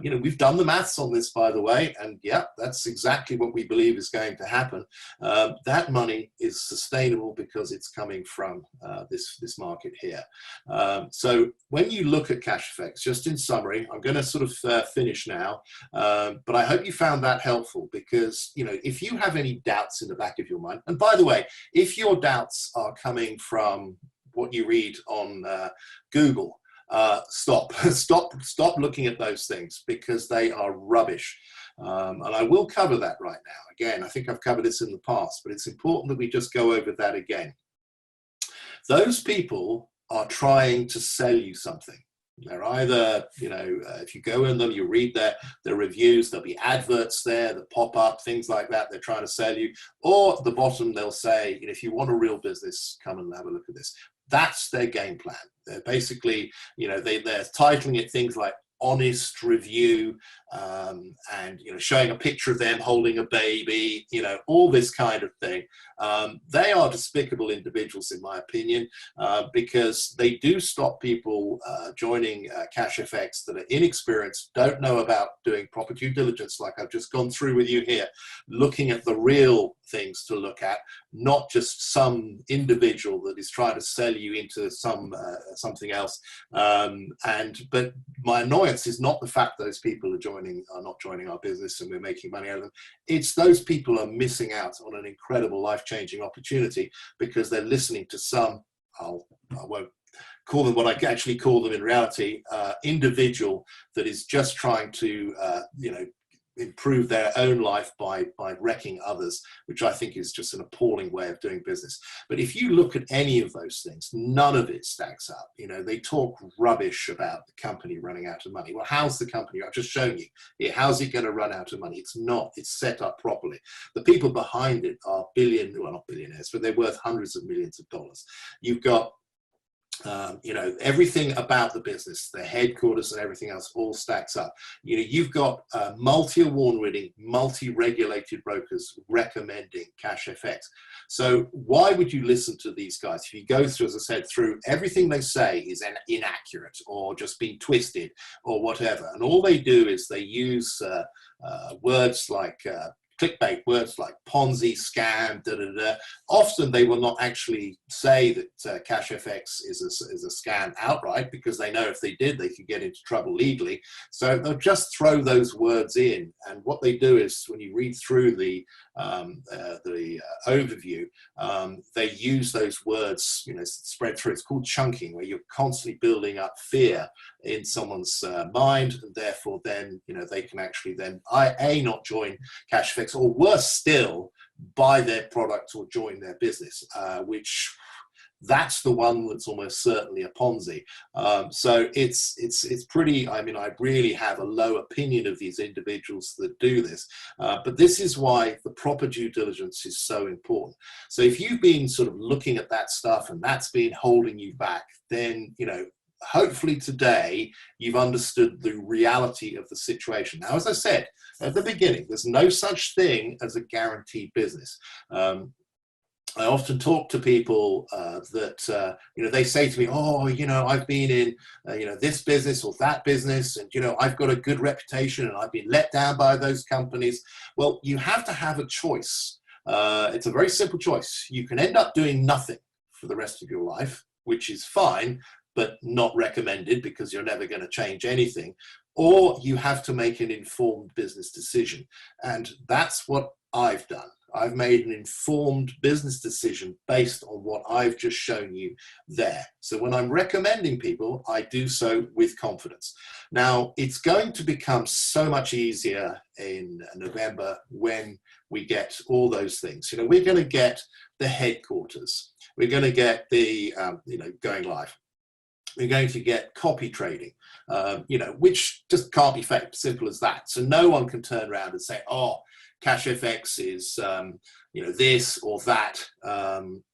You know, we've done the maths on this, by the way, and yeah, that's exactly what we believe is going to happen. That money is sustainable because it's coming from this market here. So when you look at CashFX, just in summary, I'm going to sort of finish now, but I hope you found that helpful, because, you know, if you have any doubts in the back of your mind, and by the way, if your doubts are coming from what you read on Google, stop looking at those things, because they are rubbish. And I will cover that right now. Again, I think I've covered this in the past, but it's important that we just go over that again. Those people are trying to sell you something. They're either, you know, if you go in them, you read their reviews, there'll be adverts there that pop up, things like that. They're trying to sell you. Or at the bottom, they'll say, you know, if you want a real business, come and have a look at this. That's their game plan. They're basically, you know, they're titling it things like honest review, and, you know, showing a picture of them holding a baby, you know, all this kind of thing. They are despicable individuals, in my opinion, because they do stop people joining CashFX that are inexperienced, don't know about doing proper due diligence, like I've just gone through with you here, looking at the real things to look at, not just some individual that is trying to sell you into something else. But my annoyance is not the fact those people are not joining our business and we're making money out of them. It's those people are missing out on an incredible life-changing opportunity because they're listening to some, I won't call them what I actually call them in reality, individual that is just trying to, you know, improve their own life by wrecking others, which I think is just an appalling way of doing business. But if you look at any of those things, none of it stacks up. You know, they talk rubbish about the company running out of money. Well, how's the company? I've just shown you here. How's it going to run out of money? It's not. It's set up properly. The people behind it are not billionaires, but they're worth hundreds of millions of dollars. You've got you know, everything about the business, the headquarters and everything else all stacks up. You know, you've got multi-award-winning, multi-regulated brokers recommending CashFX. So why would you listen to these guys? If you go through, as I said, through everything they say is inaccurate or just being twisted or whatever. And all they do is they use words like clickbait, words like Ponzi, scam, Often they will not actually say that CashFX is a scam outright, because they know if they did, they could get into trouble legally. So they'll just throw those words in. And what they do is, when you read through the overview, they use those words, you know, spread through. It's called chunking, where you're constantly building up fear in someone's mind, and therefore then, you know, they can actually then not join CashFX, or worse still, buy their product or join their business, which that's the one that's almost certainly a Ponzi. So it's pretty, I mean, I really have a low opinion of these individuals that do this, but this is why the proper due diligence is so important. So if you've been sort of looking at that stuff and that's been holding you back, then, you know, hopefully today you've understood the reality of the situation. Now, as I said at the beginning, there's no such thing as a guaranteed business. I often talk to people that, you know, they say to me, oh, you know, I've been in, you know, this business or that business, and, you know, I've got a good reputation and I've been let down by those companies. Well, you have to have a choice. It's a very simple choice. You can end up doing nothing for the rest of your life, which is fine, but not recommended, because you're never going to change anything. Or you have to make an informed business decision. And that's what I've done. I've made an informed business decision based on what I've just shown you there. So when I'm recommending people, I do so with confidence. Now, it's going to become so much easier in November when we get all those things. You know, we're going to get the headquarters. We're going to get the, you know, going live. We're going to get copy trading, you know, which just can't be faked, simple as that. So no one can turn around and say, oh, CashFX is, this or that,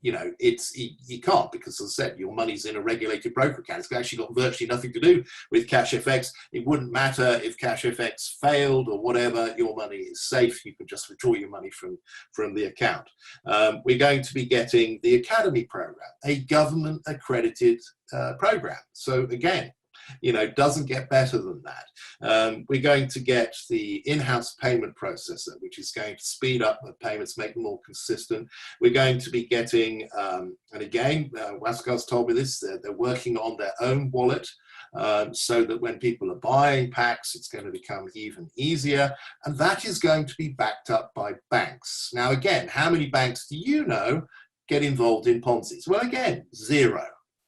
you can't, because as I said, your money's in a regulated broker account. It's actually got virtually nothing to do with CashFX. It wouldn't matter if CashFX failed or whatever, your money is safe. You can just withdraw your money from the account. We're going to be getting the Academy program, a government accredited program. So again, doesn't get better than that. We're going to get the in-house payment processor, which is going to speed up the payments, make them more consistent. We're going to be getting, and again, Wascar's told me this, they're working on their own wallet, so that when people are buying packs, it's going to become even easier. And that is going to be backed up by banks. Now, again, how many banks do you know get involved in Ponzi's? Well, again, 0.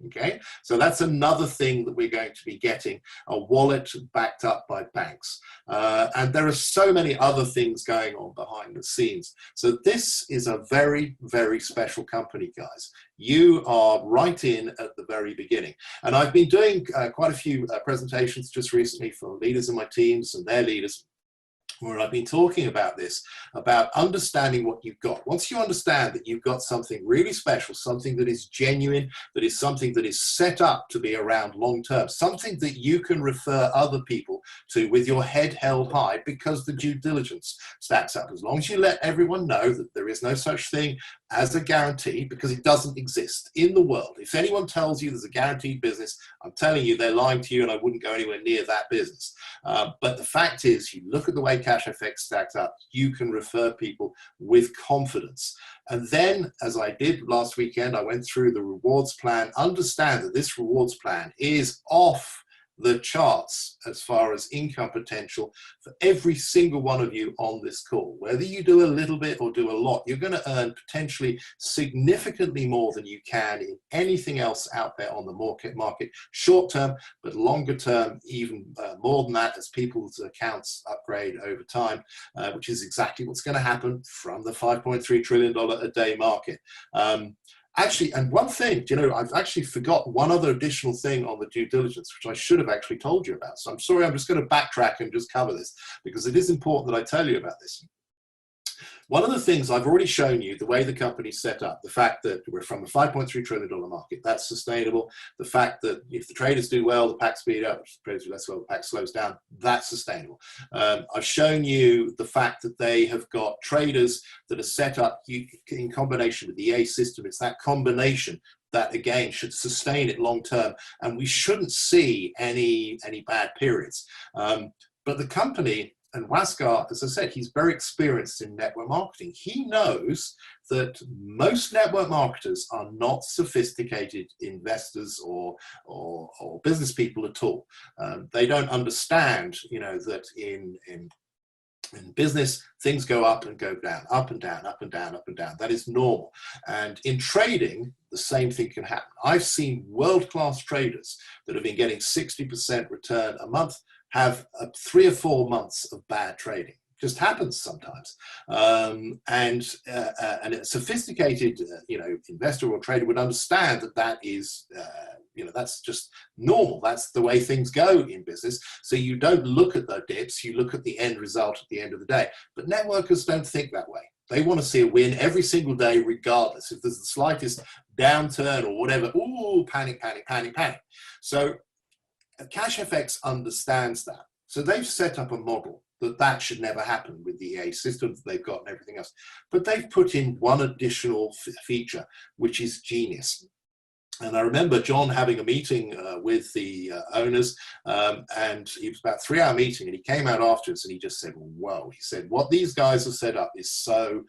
Okay, so that's another thing that we're going to be getting, a wallet backed up by banks. And there are so many other things going on behind the scenes. So this is a very, very special company, guys. You are right in at the very beginning. And I've been doing quite a few presentations just recently for leaders in my teams and their leaders, where I've been talking about this, about understanding what you've got. Once you understand that you've got something really special, something that is genuine, that is something that is set up to be around long term, something that you can refer other people to with your head held high because the due diligence stacks up. As long as you let everyone know that there is no such thing as a guarantee, because it doesn't exist in the world. If anyone tells you there's a guaranteed business, I'm telling you they're lying to you, and I wouldn't go anywhere near that business. But the fact is, you look at the way CashFX stacks up, you can refer people with confidence. And then, as I did last weekend, I went through the rewards plan. Understand that this rewards plan is off the charts as far as income potential for every single one of you on this call. Whether you do a little bit or do a lot, you're going to earn potentially significantly more than you can in anything else out there on the market, short term, but longer term, even more than that, as people's accounts upgrade over time, which is exactly what's going to happen from the $5.3 trillion a day market. Actually, and one thing, I've actually forgot one other additional thing on the due diligence, which I should have actually told you about. So I'm sorry, I'm just going to backtrack and just cover this, because it is important that I tell you about this. One of the things I've already shown you, the way the company's set up, the fact that we're from a $5.3 trillion market, that's sustainable. The fact that if the traders do well, the pack speed up, if the traders do less well, the pack slows down, that's sustainable. I've shown you the fact that they have got traders that are set up in combination with the EA system. It's that combination that, again, should sustain it long term, and we shouldn't see any bad periods. But the company, and Wascar, as I said, he's very experienced in network marketing. He knows that most network marketers are not sophisticated investors or business people at all. They don't understand, that in business, things go up and go down, up and down, up and down, up and down. That is normal. And in trading, the same thing can happen. I've seen world-class traders that have been getting 60% return a month have 3 or 4 months of bad trading. Just happens sometimes. And a sophisticated, investor or trader would understand that is, that's just normal. That's the way things go in business. So you don't look at the dips, you look at the end result at the end of the day. But networkers don't think that way. They want to see a win every single day, regardless. If there's the slightest downturn or whatever, ooh, panic, panic, panic, panic. So CashFX understands that. So they've set up a model that should never happen with the EA system that they've got and everything else. But they've put in one additional feature, which is genius. And I remember John having a meeting with the owners, and it was about a 3-hour meeting, and he came out afterwards and he just said, whoa, he said, what these guys have set up is so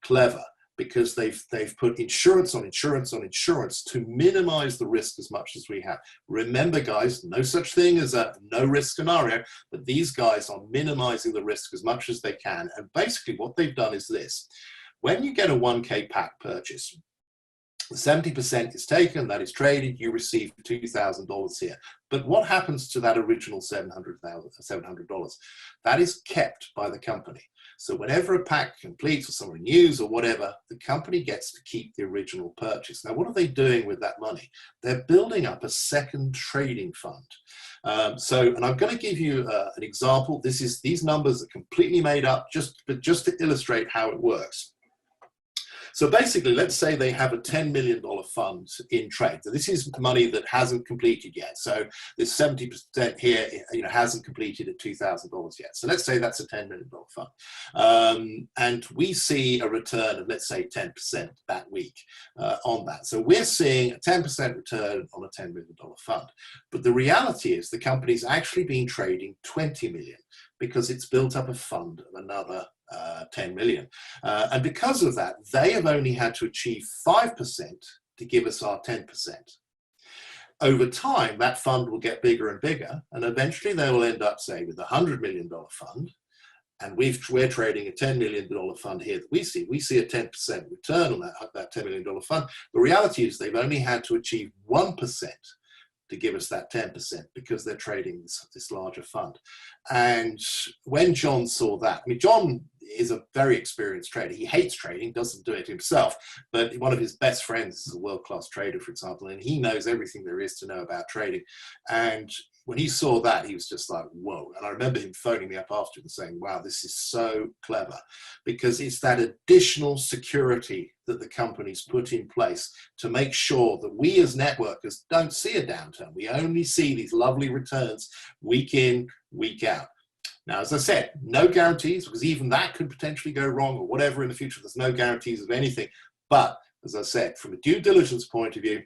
clever, because they've put insurance on insurance on insurance to minimize the risk as much as we have. Remember, guys, no such thing as a no risk scenario, but these guys are minimizing the risk as much as they can. And basically what they've done is this: when you get a 1K pack purchase, 70% is taken, that is traded, you receive $2,000 here. But what happens to that original $700? That is kept by the company. So whenever a pack completes or someone renews or whatever, the company gets to keep the original purchase. Now, what are they doing with that money? They're building up a second trading fund. And I'm going to give you an example. These numbers are completely made up, just to illustrate how it works. So basically, let's say they have a $10 million fund in trade. So this is money that hasn't completed yet. So this 70% here, hasn't completed at $2,000 yet. So let's say that's a $10 million fund. And we see a return of, let's say, 10% that week on that. So we're seeing a 10% return on a $10 million fund. But the reality is the company's actually been trading 20 million because it's built up a fund of another 10 million. And because of that, they have only had to achieve 5% to give us our 10%. Over time, that fund will get bigger and bigger, and eventually they will end up, say, with a $100 million fund, and we're trading a $10 million fund here that we see a 10% return on that $10 million fund. The reality is they've only had to achieve 1% to give us that 10% because they're trading this larger fund. And when John saw that, I mean, John is a very experienced trader. He hates trading, doesn't do it himself, but one of his best friends is a world-class trader, for example, and he knows everything there is to know about trading. And when he saw that, he was just like, whoa. And I remember him phoning me up after and saying, wow, this is so clever, because it's that additional security that the company's put in place to make sure that we as networkers don't see a downturn. We only see these lovely returns week in, week out. Now, as I said, no guarantees, because even that could potentially go wrong or whatever in the future. There's no guarantees of anything. But as I said, from a due diligence point of view,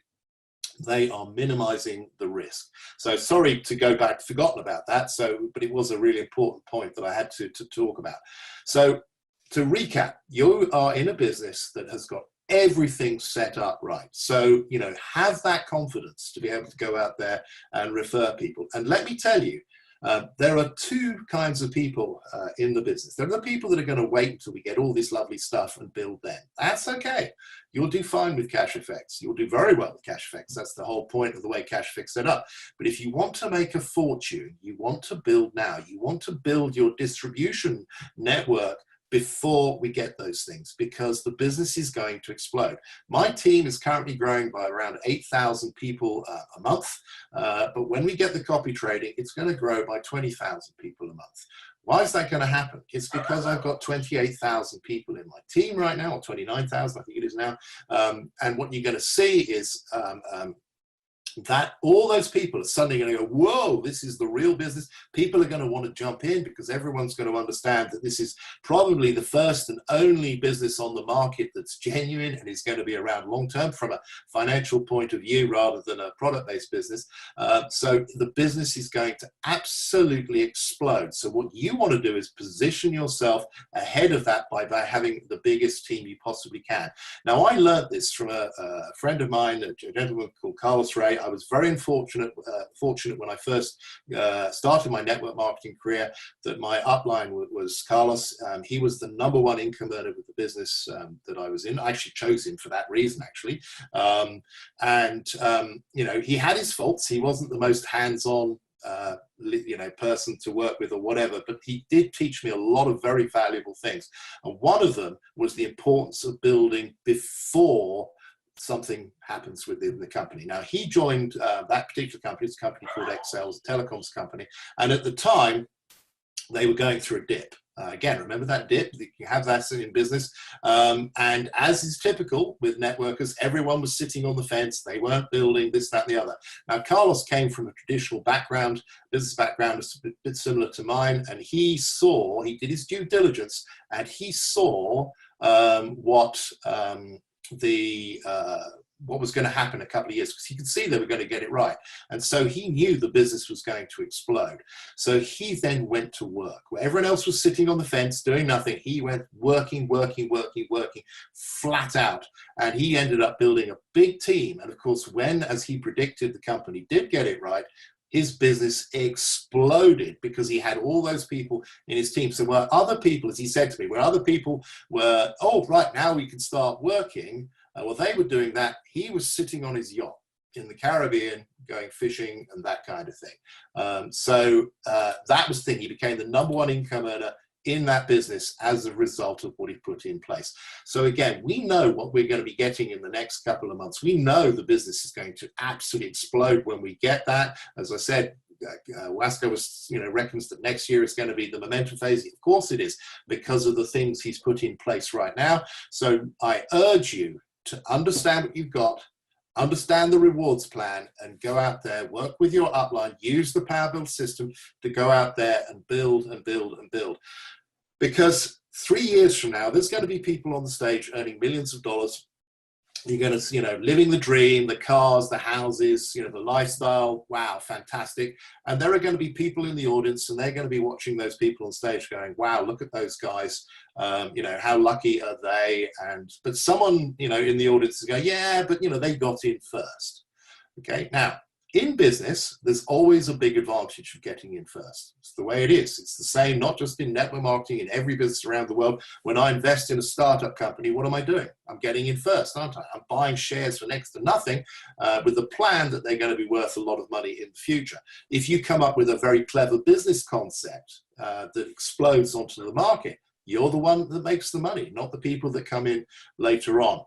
they are minimizing the risk. So sorry to go back, forgotten about that. But it was a really important point that I had to talk about. So to recap, you are in a business that has got everything set up right. So, have that confidence to be able to go out there and refer people. And let me tell you, there are two kinds of people in the business. There are the people that are going to wait until we get all this lovely stuff and build then. That's okay. You'll do fine with CashFX. You'll do very well with CashFX. That's the whole point of the way CashFX set up. But if you want to make a fortune, you want to build now. You want to build your distribution network before we get those things, because the business is going to explode. My team is currently growing by around 8,000 people a month, but when we get the copy trading, it's going to grow by 20,000 people a month. Why is that going to happen? It's because I've got 28,000 people in my team right now, or 29,000, I think it is now. And what you're going to see is that all those people are suddenly going to go, whoa, this is the real business. People are going to want to jump in because everyone's going to understand that this is probably the first and only business on the market that's genuine and is going to be around long term from a financial point of view rather than a product-based business. So the business is going to absolutely explode. So what you want to do is position yourself ahead of that by having the biggest team you possibly can. Now, I learned this from a friend of mine, a gentleman called Carlos Ray. I was very fortunate when I first started my network marketing career that my upline was Carlos. He was the #1 income earner with the business that I was in. I actually chose him for that reason, actually. He had his faults. He wasn't the most hands-on person to work with or whatever, but he did teach me a lot of very valuable things. And one of them was the importance of building before something happens within the company. Now, he joined that particular company. It's a company called Excel, a telecoms company. And at the time, they were going through a dip. Again, remember that dip? You have that in business. And as is typical with networkers, everyone was sitting on the fence. They weren't building this, that, and the other. Now, Carlos came from a traditional background, business background, a bit similar to mine. And he did his due diligence, and he saw what was going to happen a couple of years, because he could see they were going to get it right. And so he knew the business was going to explode. So he then went to work. Where everyone else was sitting on the fence doing nothing, he went working flat out. And he ended up building a big team. And of course, as he predicted, the company did get it right, his business exploded because he had all those people in his team. So where other people, as he said to me, where other people were, oh, right, now we can start working, they were doing that. He was sitting on his yacht in the Caribbean, going fishing and that kind of thing. So that was the thing. He became the #1 income earner in that business as a result of what he put in place. So again, we know what we're going to be getting in the next couple of months. We know the business is going to absolutely explode when we get that. As I said, Wasker was, reckons that next year is going to be the momentum phase. Of course it is, because of the things he's put in place right now. So I urge you to understand what you've got, understand the rewards plan, and go out there, work with your upline, use the power build system to go out there and build and build and build. Because 3 years from now, there's going to be people on the stage earning millions of dollars. You're going to, living the dream, the cars, the houses, the lifestyle. Wow, fantastic. And there are going to be people in the audience, and they're going to be watching those people on stage going, wow, look at those guys. How lucky are they? But someone, in the audience is going, yeah, but, they got in first. Okay, now, in business, there's always a big advantage of getting in first. It's the way it is. It's the same, not just in network marketing, in every business around the world. When I invest in a startup company, what am I doing? I'm getting in first, aren't I? I'm buying shares for next to nothing with the plan that they're going to be worth a lot of money in the future. If you come up with a very clever business concept that explodes onto the market, you're the one that makes the money, not the people that come in later on.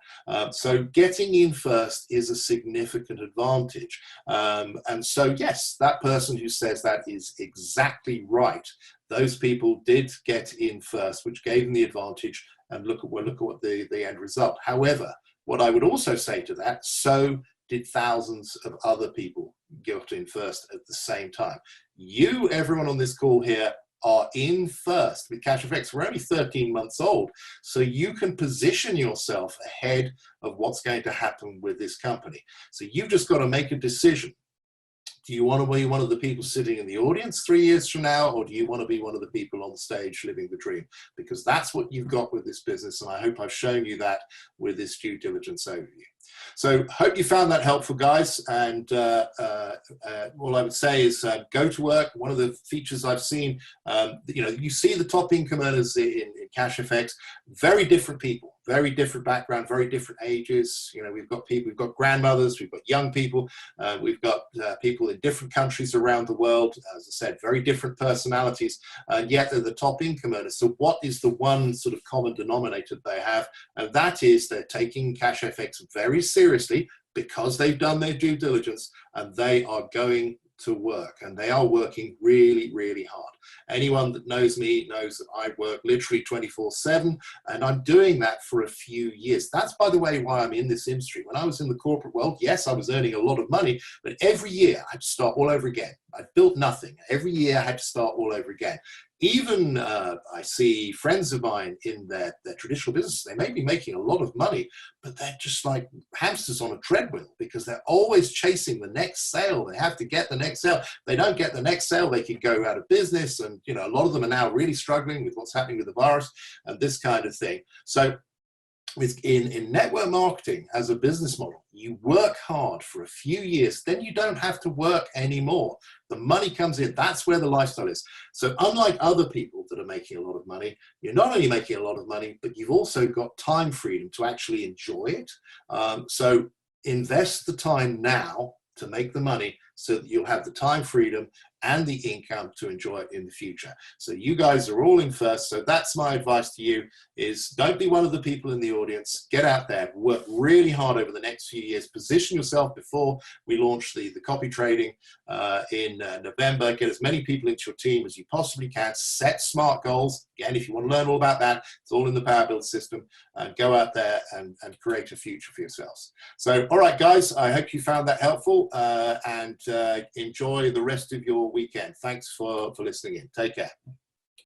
So getting in first is a significant advantage. And so, yes, that person who says that is exactly right. Those people did get in first, which gave them the advantage. And look at what the end result. However, what I would also say to that, so did thousands of other people get in first at the same time. You, everyone on this call here, are in first with CashFX. We're only 13 months old, so you can position yourself ahead of what's going to happen with this company. So you've just got to make a decision. Do you want to be one of the people sitting in the audience 3 years from now, or do you want to be one of the people on the stage living the dream? Because that's what you've got with this business, and I hope I've shown you that with this due diligence overview. So hope you found that helpful, guys. And all I would say is go to work. One of the features I've seen, you see the top income earners in CashFX, very different people, very different background, very different ages. We've got people, we've got grandmothers, we've got young people, we've got people in different countries around the world. As I said, very different personalities, and yet they're the top income earners. So what is the one sort of common denominator they have? And that is they're taking CashFX very seriously because they've done their due diligence, and they are going to work, and they are working really, really hard. Anyone that knows me knows that I work literally 24/7, and I'm doing that for a few years. That's, by the way, why I'm in this industry. When I was in the corporate world, yes, I was earning a lot of money, but every year I had to start all over again. I built nothing. Every year I had to start all over again. Even I see friends of mine in their traditional business, they may be making a lot of money, but they're just like hamsters on a treadmill because they're always chasing the next sale. They have to get the next sale. If they don't get the next sale, they could go out of business. And, a lot of them are now really struggling with what's happening with the virus and this kind of thing. So in network marketing as a business model, you work hard for a few years, then you don't have to work anymore. The money comes in. That's where the lifestyle is. So unlike other people that are making a lot of money, you're not only making a lot of money, but you've also got time freedom to actually enjoy it. So invest the time now to make the money so that you'll have the time freedom and the income to enjoy it in the future. So you guys are all in first. So that's my advice to you, is don't be one of the people in the audience. Get out there, work really hard over the next few years, position yourself before we launch the copy trading in November. Get as many people into your team as you possibly can. Set SMART goals. Again, if you want to learn all about that, it's all in the Power Build system. Go out there and create a future for yourselves. So, all right, guys, I hope you found that helpful, and enjoy the rest of your weekend. Thanks for listening in. Take care.